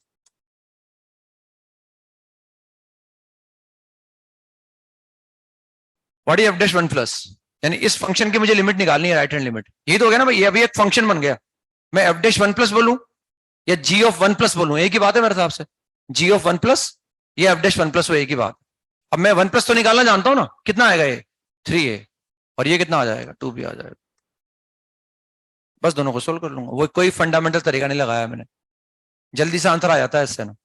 What is F dash 1 plus? यानी इस फंक्शन की मुझे लिमिट निकालनी है, राइट हैंड लिमिट। यही तो हो गया ना भाई, ये अभी एक फंक्शन बन गया। मैं एफ डैश 1 प्लस बोलूं या जी ऑफ 1 प्लस बोलूं, एक ही बात है मेरे हिसाब से। जी ऑफ 1 प्लस या एफ डैश 1 प्लस, वो एक ही बात। अब मैं 1 प्लस तो निकालना जानता हूं ना, कितना आएगा ये 3 है, और ये कितना आ जाएगा 2 भी आ जाएगा। बस दोनों को सोल्व कर लूंगा, वो कोई फंडामेंटल तरीका नहीं लगाया मैंने, जल्दी से आंसर आ जाता है इससे ना।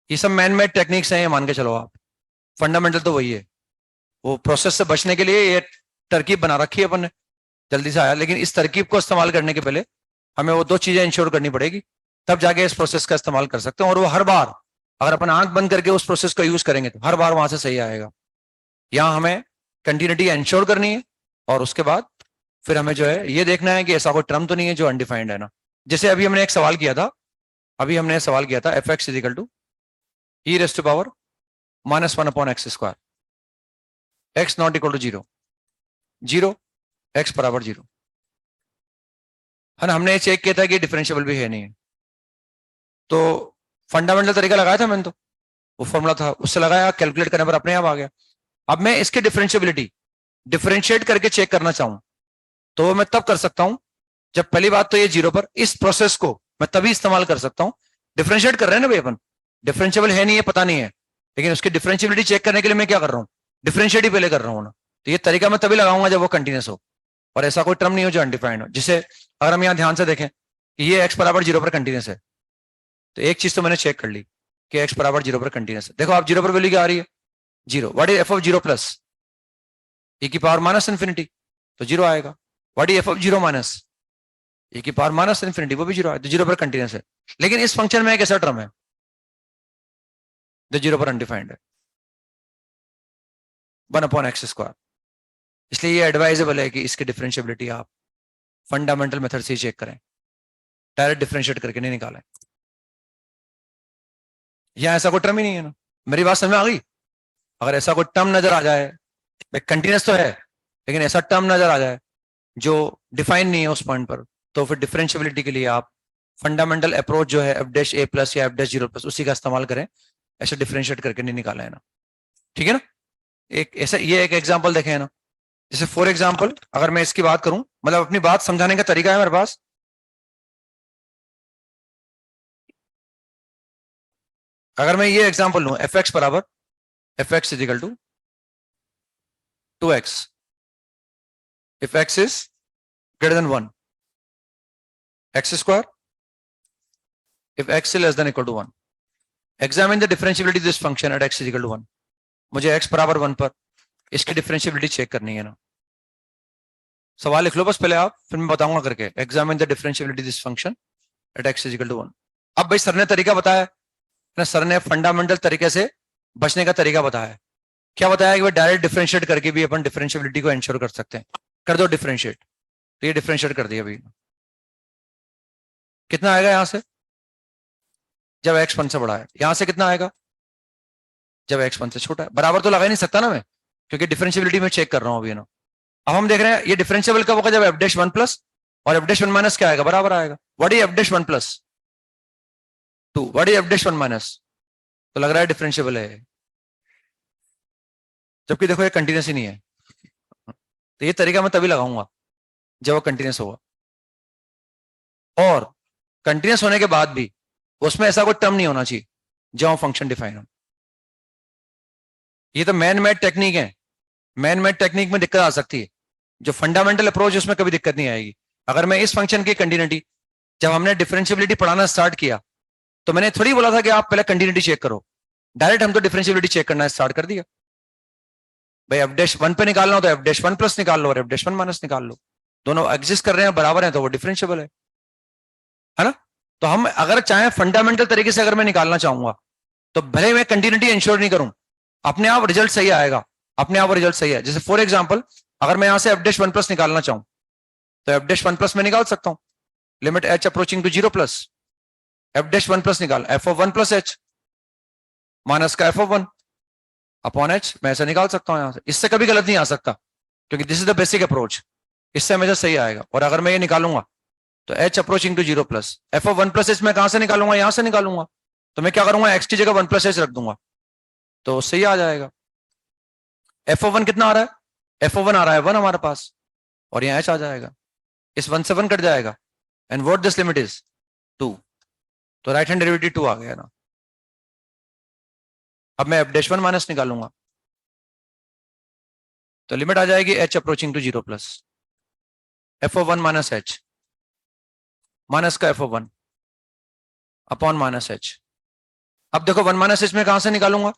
ये सब मैन मेड टेक्निक्स हैं, ये मान के चलो आप। फंडामेंटल तो वही है, वो प्रोसेस से बचने के लिए ये तरकीब बना रखी है अपन ने, जल्दी से आया। लेकिन इस तरकीब को इस्तेमाल करने के पहले हमें वो 2 चीजें इंश्योर करनी पड़ेगी, तब जाके इस प्रोसेस का इस्तेमाल कर सकते हैं। और वो हर बार अगर अपन आंख बंद करके उस प्रोसेस को यूज करेंगे तो हर बार वहां से सही आएगा। यहाँ हमें कंटिन्यूटी इंश्योर करनी है, और उसके बाद फिर हमें जो है ये देखना है कि ऐसा कोई टर्म तो नहीं है जो अनडिफाइंड है ना। जैसे अभी हमने एक सवाल किया था, f x is equal to e raise to power -1 upon x square, x not equal to 0, 0 x बराबर 0 है ना। हमने चेक किया था कि डिफरेंशिएबल भी है नहीं है, तो फंडामेंटल तरीका लगाया था मैंने, तो वो फॉर्मूला था उससे लगाया, कैलकुलेट करने पर अपने आप आ गया। अब मैं इसकी डिफरेंशिएबिलिटी डिफरेंशिएट करके चेक करना चाहूं तो मैं तब कर सकता हूं जब पहली बात तो ये 0 पर, इस प्रोसेस को मैं तभी इस्तेमाल कर सकता हूं। डिफरेंशिएट कर रहे हैं ना भाई अपन, डिफरेंशिएबल है नहीं है पता नहीं है, लेकिन उसकी डिफरेंशिएबिलिटी चेक करने के लिए मैं क्या कर रहा हूं, डिफरेंशिएट ही पहले कर रहा हूं ना। तो ये तरीका मैं तभी लगाऊंगा जब वो कंटिन्यूस हो और ऐसा कोई टर्म नहीं हो जो अनडिफाइंड हो। जिसे अगर हम यहाँ ध्यान से देखें कि ये एक्स बराबर 0 पर कंटिन्यूस है, तो एक चीज तो मैंने चेक कर ली कि एक्स बराबर 0 पर कंटिन्यूस है। देखो आप 0 पर वैल्यू क्या आ रही है 0। What is f of 0 plus e की पावर माइनस इन्फिनिटी, तो 0 आएगा। What is f of 0 minus e की पावर माइनस इन्फिनिटी, वो भी 0 आएगा, तो 0 पर कंटिन्यूस है। लेकिन इस फंक्शन में एक ऐसा टर्म है जो 0 पर अनडिफाइंड है, 1 अपॉन एक्स स्क्वायर। इसलिए ये एडवाइजेबल है कि इसकी डिफरेंशिएबिलिटी आप फंडामेंटल मेथड से चेक करें, डायरेक्ट डिफरेंशिएट करके नहीं निकालें। यहां ऐसा कोई टर्म ही नहीं है ना। मेरी बात समझ में आ गई? अगर ऐसा कोई टर्म नजर आ जाए, कंटिन्यूस तो है लेकिन ऐसा टर्म नजर आ जाए जो डिफाइन नहीं है उस पॉइंट पर, तो फिर डिफरेंशिएबिलिटी के लिए आप फंडामेंटल अप्रोच जो है एफ डैश ए प्लस या एफ डैश 0 प्लस, उसी का इस्तेमाल करें, ऐसे डिफरेंशिएट करके नहीं निकाला है ना। ठीक है ना। एक ऐसा ये एक एग्जांपल देखें ना, जैसे फॉर एग्जांपल अगर मैं इसकी बात करूं, मतलब अपनी बात समझाने का तरीका है मेरे पास। अगर मैं ये एग्जांपल लूं एफ एक्स बराबर f x is equal to 2x if x is greater than 1, x square if x is less than equal to 1, examine the differentiability of this function at x is equal to 1। मुझे x बराबर 1 पर इसकी differentiability check करनी है ना। सवाल लिख लो बस पहले आप, फिर मैं बताऊंगा करके। Examine the differentiability this function at x is equal to 1। अब भाई सर ने तरीका बताया ना, सर ने फंडामेंटल तरीके से बचने का तरीका बताया। क्या बताया कि भाई डायरेक्ट डिफरेंशिएट करके भी अपन डिफरेंशिएबिलिटी को इंश्योर कर सकते हैं। कर दो डिफरेंशिएट, तो ये डिफरेंशिएट कर दिया भाई। कितना आएगा यहां से जब x 1 से बड़ा है, यहां से कितना आएगा जब x 1 से छोटा है। बराबर तो लगा ही नहीं सकता ना मैं, क्योंकि डिफरेंशिएबिलिटी में चेक कर रहा हूं अभी ना। अब हम देख रहे हैं ये डिफरेंशिएबल कब होगा, जब एफ डैश 1 प्लस और एफ डैश 1 माइनस क्या आएगा, बराबर आएगा। What is F dash 1 plus 2, what is F dash 1 minus, तो लग रहा है डिफरेंशिएबल है, जबकि देखो ये कंटिन्यूस ही नहीं है। तो ये तरीका मैं तभी लगाऊंगा जब वो कंटिन्यूस होगा, और कंटिन्यूस होने के बाद भी उसमें ऐसा कोई टर्म नहीं होना चाहिए जब फंक्शन डिफाइन हो। ये तो मैन मेड टेक्निक है, मैन मेड टेक्निक में दिक्कत आ सकती है, जो फंडामेंटल अप्रोच है उसमें कभी दिक्कत नहीं आएगी। अगर मैं इस फंक्शन की कंटिन्यूटी, जब हमने डिफरेंशिएबिलिटी पढ़ाना स्टार्ट किया तो मैंने थोड़ी बोला था कि आप पहले कंटिन्यूटी चेक करो, डायरेक्ट हम तो डिफरेंशिएबिलिटी चेक करना स्टार्ट कर दिया। भाई एफ डैश 1 पे निकालना हो तो एफ डैश 1 प्लस निकाल लो और एफ डैश 1 माइनस निकाल लो, दोनों एग्जिस्ट कर रहे हैं बराबर हैं तो वो डिफरेंशिएबल है ना। तो हम अगर चाहे फंडामेंटल तरीके से अगर मैं निकालना चाहूंगा तो भले मैं कंटिन्यूटी इंश्योर नहीं करूं, अपने आप रिजल्ट सही आएगा, अपने आप रिजल्ट सही है। जैसे फॉर एग्जाम्पल अगर मैं यहां से एफ डैश वन प्लस निकालना चाहूं तो एफ डैश वन प्लस में निकाल सकता हूं, limit h approaching to zero plus f dash one plus निकाल f of one plus h minus का f of one upon h, मैं ऐसा निकाल सकता हूं यहां से। इससे कभी गलत नहीं आ सकता क्योंकि this is the basic approach, इससे हमेशा सही आएगा। और अगर मैं ये निकालूंगा तो h approaching to zero plus f of one plus h मैं कहां से निकालूंगा, यहां से निकालूंगा। तो मैं क्या करूंगा, एक्स की जगह वन प्लस एच रख दूंगा तो सही आ जाएगा। एफ ऑफ वन कितना आ रहा है, एफ ऑफ वन आ रहा है वन हमारे पास, और यहाँ एच आ जाएगा, इस वन से वन कट जाएगा, and what this limit is 2, तो राइट हैंड डेरिवेटिव 2 आ गया ना। अब मैं एफ डैश वन माइनस निकालूंगा तो लिमिट आ जाएगी h approaching to zero plus f of one minus h minus का f of one upon minus h. अब देखो वन माइनस एच में कहां से निकालूंगा,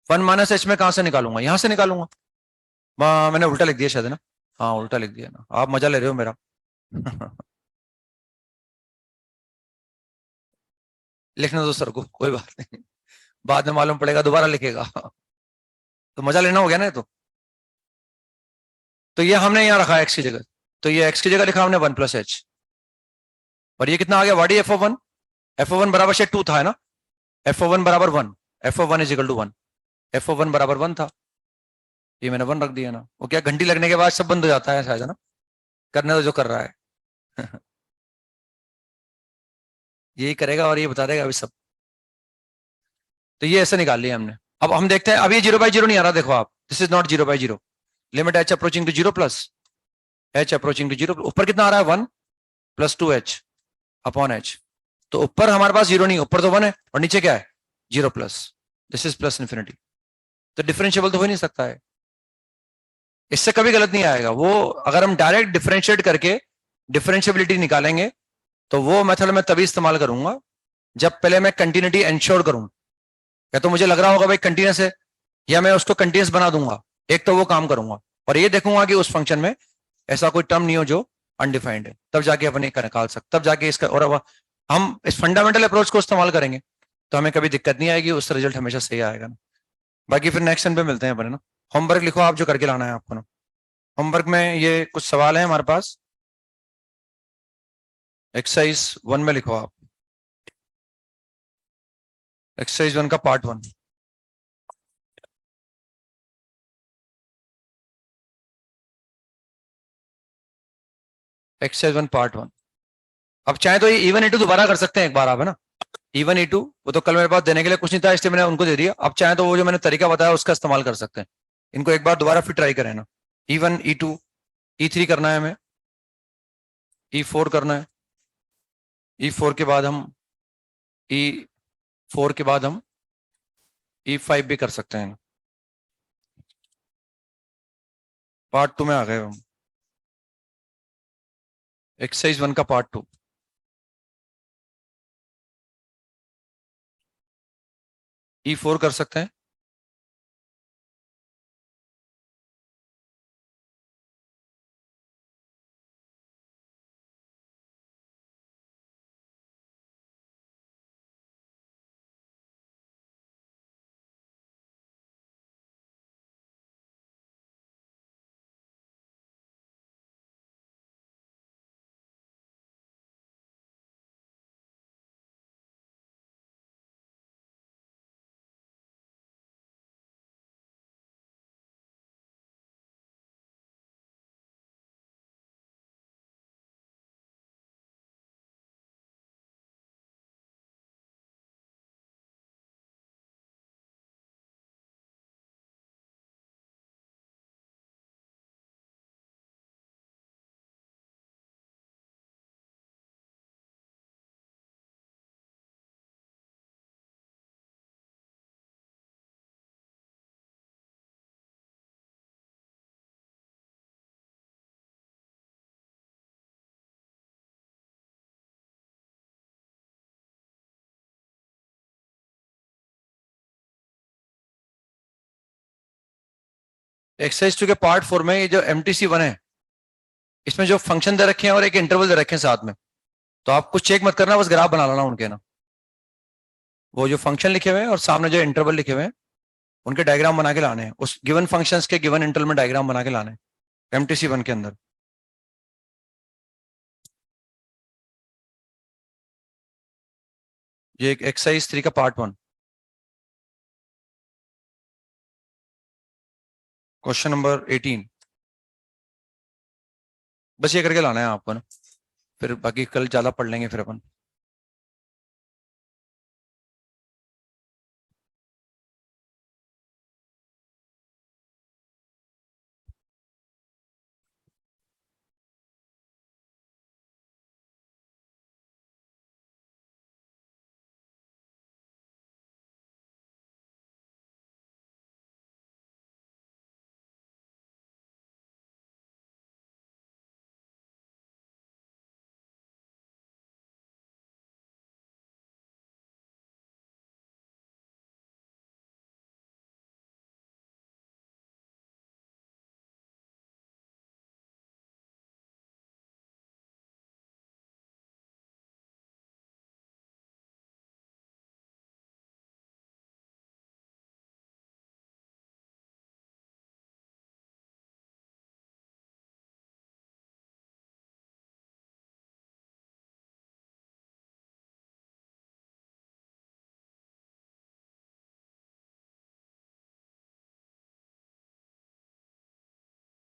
वन माइनस एच में कहां से निकालूंगा, यहां से निकालूंगा। मैंने उल्टा लिख दिया शायद ना, हाँ उल्टा लिख दिया ना, आप मजा ले रहे हो मेरा लिखने दो सर को, कोई बात नहीं, बाद में मालूम पड़ेगा दोबारा लिखेगा तो मजा लेना हो गया ना ये तो ये हमने यहाँ रखा है एक्स की जगह, तो ये एक्स की जगह लिखा हमने वन प्लस एच, और ये कितना आ गया वाडी f of one, f of one बराबर से 2 था है ना, एफ ओ वन बराबर 1, f of one is equal to 1, f of one बराबर 1 था, ये मैंने 1 रख दिया ना। वो क्या घंटी लगने के बाद सब बंद हो जाता है शायद है ना, करने तो जो कर रहा है यही करेगा और ये बता देगा अभी सब। तो ये ऐसे निकाल लिया हमने। अब हम देखते हैं, अब ये 0/0 नहीं आ रहा, देखो आप, this is not 0/0, limit h approaching to zero plus h approaching to zero, ऊपर कितना आ रहा है 1 प्लस 2h अपॉन एच, तो ऊपर हमारे पास 0 नहीं, ऊपर तो 1 है और नीचे क्या है 0 plus, this is plus infinity, तो डिफरेंशिएबल तो हो नहीं सकता है, इससे कभी गलत नहीं आएगा। वो अगर हम डायरेक्ट डिफरेंशिएट करके डिफरेंशिएबिलिटी निकालेंगे तो वो मेथड मैं तभी इस्तेमाल करूंगा जब पहले मैं कंटिन्यूटी एंश्योर करूं, या तो मुझे लग रहा होगा भाई कंटिन्यूस है, या मैं उसको कंटिन्यूस बना दूंगा, एक तो वो काम करूंगा, और ये देखूंगा कि उस फंक्शन में ऐसा कोई टर्म नहीं हो जो अनडिफाइंड है, तब जाके अपन ये निकाल सकते, तब जाके इसका, और अब हम इस फंडामेंटल अप्रोच को इस्तेमाल करेंगे तो हमें कभी दिक्कत नहीं आएगी, उससे रिजल्ट हमेशा सही आएगा ना। बाकी फिर नेक्स्ट पे मिलते हैं अपन ना। होमवर्क लिखो आप जो करके लाना है आपको ना। होमवर्क में ये कुछ सवाल है हमारे पास, एक्सरसाइज 1 में लिखो आप, एक्सरसाइज 1 का पार्ट 1, एक्सरसाइज 1 पार्ट 1। अब चाहे तो ये इवन E2 दोबारा कर सकते हैं एक बार आप है ना, इवन E2 वो तो कल मेरे पास देने के लिए कुछ नहीं था इसलिए मैंने उनको दे दिया, अब चाहे तो वो जो मैंने तरीका बताया उसका इस्तेमाल कर सकते हैं, इनको एक बार दोबारा फिर ट्राई करें ना। E1 E2 E3 करना है हमें, E4 करना है, E4 के बाद हम E4 के बाद हम E5 भी कर सकते हैं। पार्ट 2 में आ गए हम, एक्सरसाइज 1 का पार्ट 2, E4 कर सकते हैं, एक्सरसाइज 2 के पार्ट 4 में ये जो MTC1 है इसमें जो फंक्शन दे रखे हैं और एक इंटरवल दे रखे हैं साथ में, तो आप कुछ चेक मत करना, बस ग्राफ बना लेना उनके ना, वो जो फंक्शन लिखे हुए हैं और सामने जो इंटरवल लिखे हुए हैं उनके डायग्राम बना के लाने हैं, उस गिवन फंक्शंस के गिवन इंटरवल में डायग्राम बना के लाने हैं MTC1 के अंदर। ये एक एक्सरसाइज 3 का पार्ट 1, क्वेश्चन नंबर 18। बस ये करके लाना है आपको ना, फिर बाकी कल ज्यादा पढ़ लेंगे फिर अपन।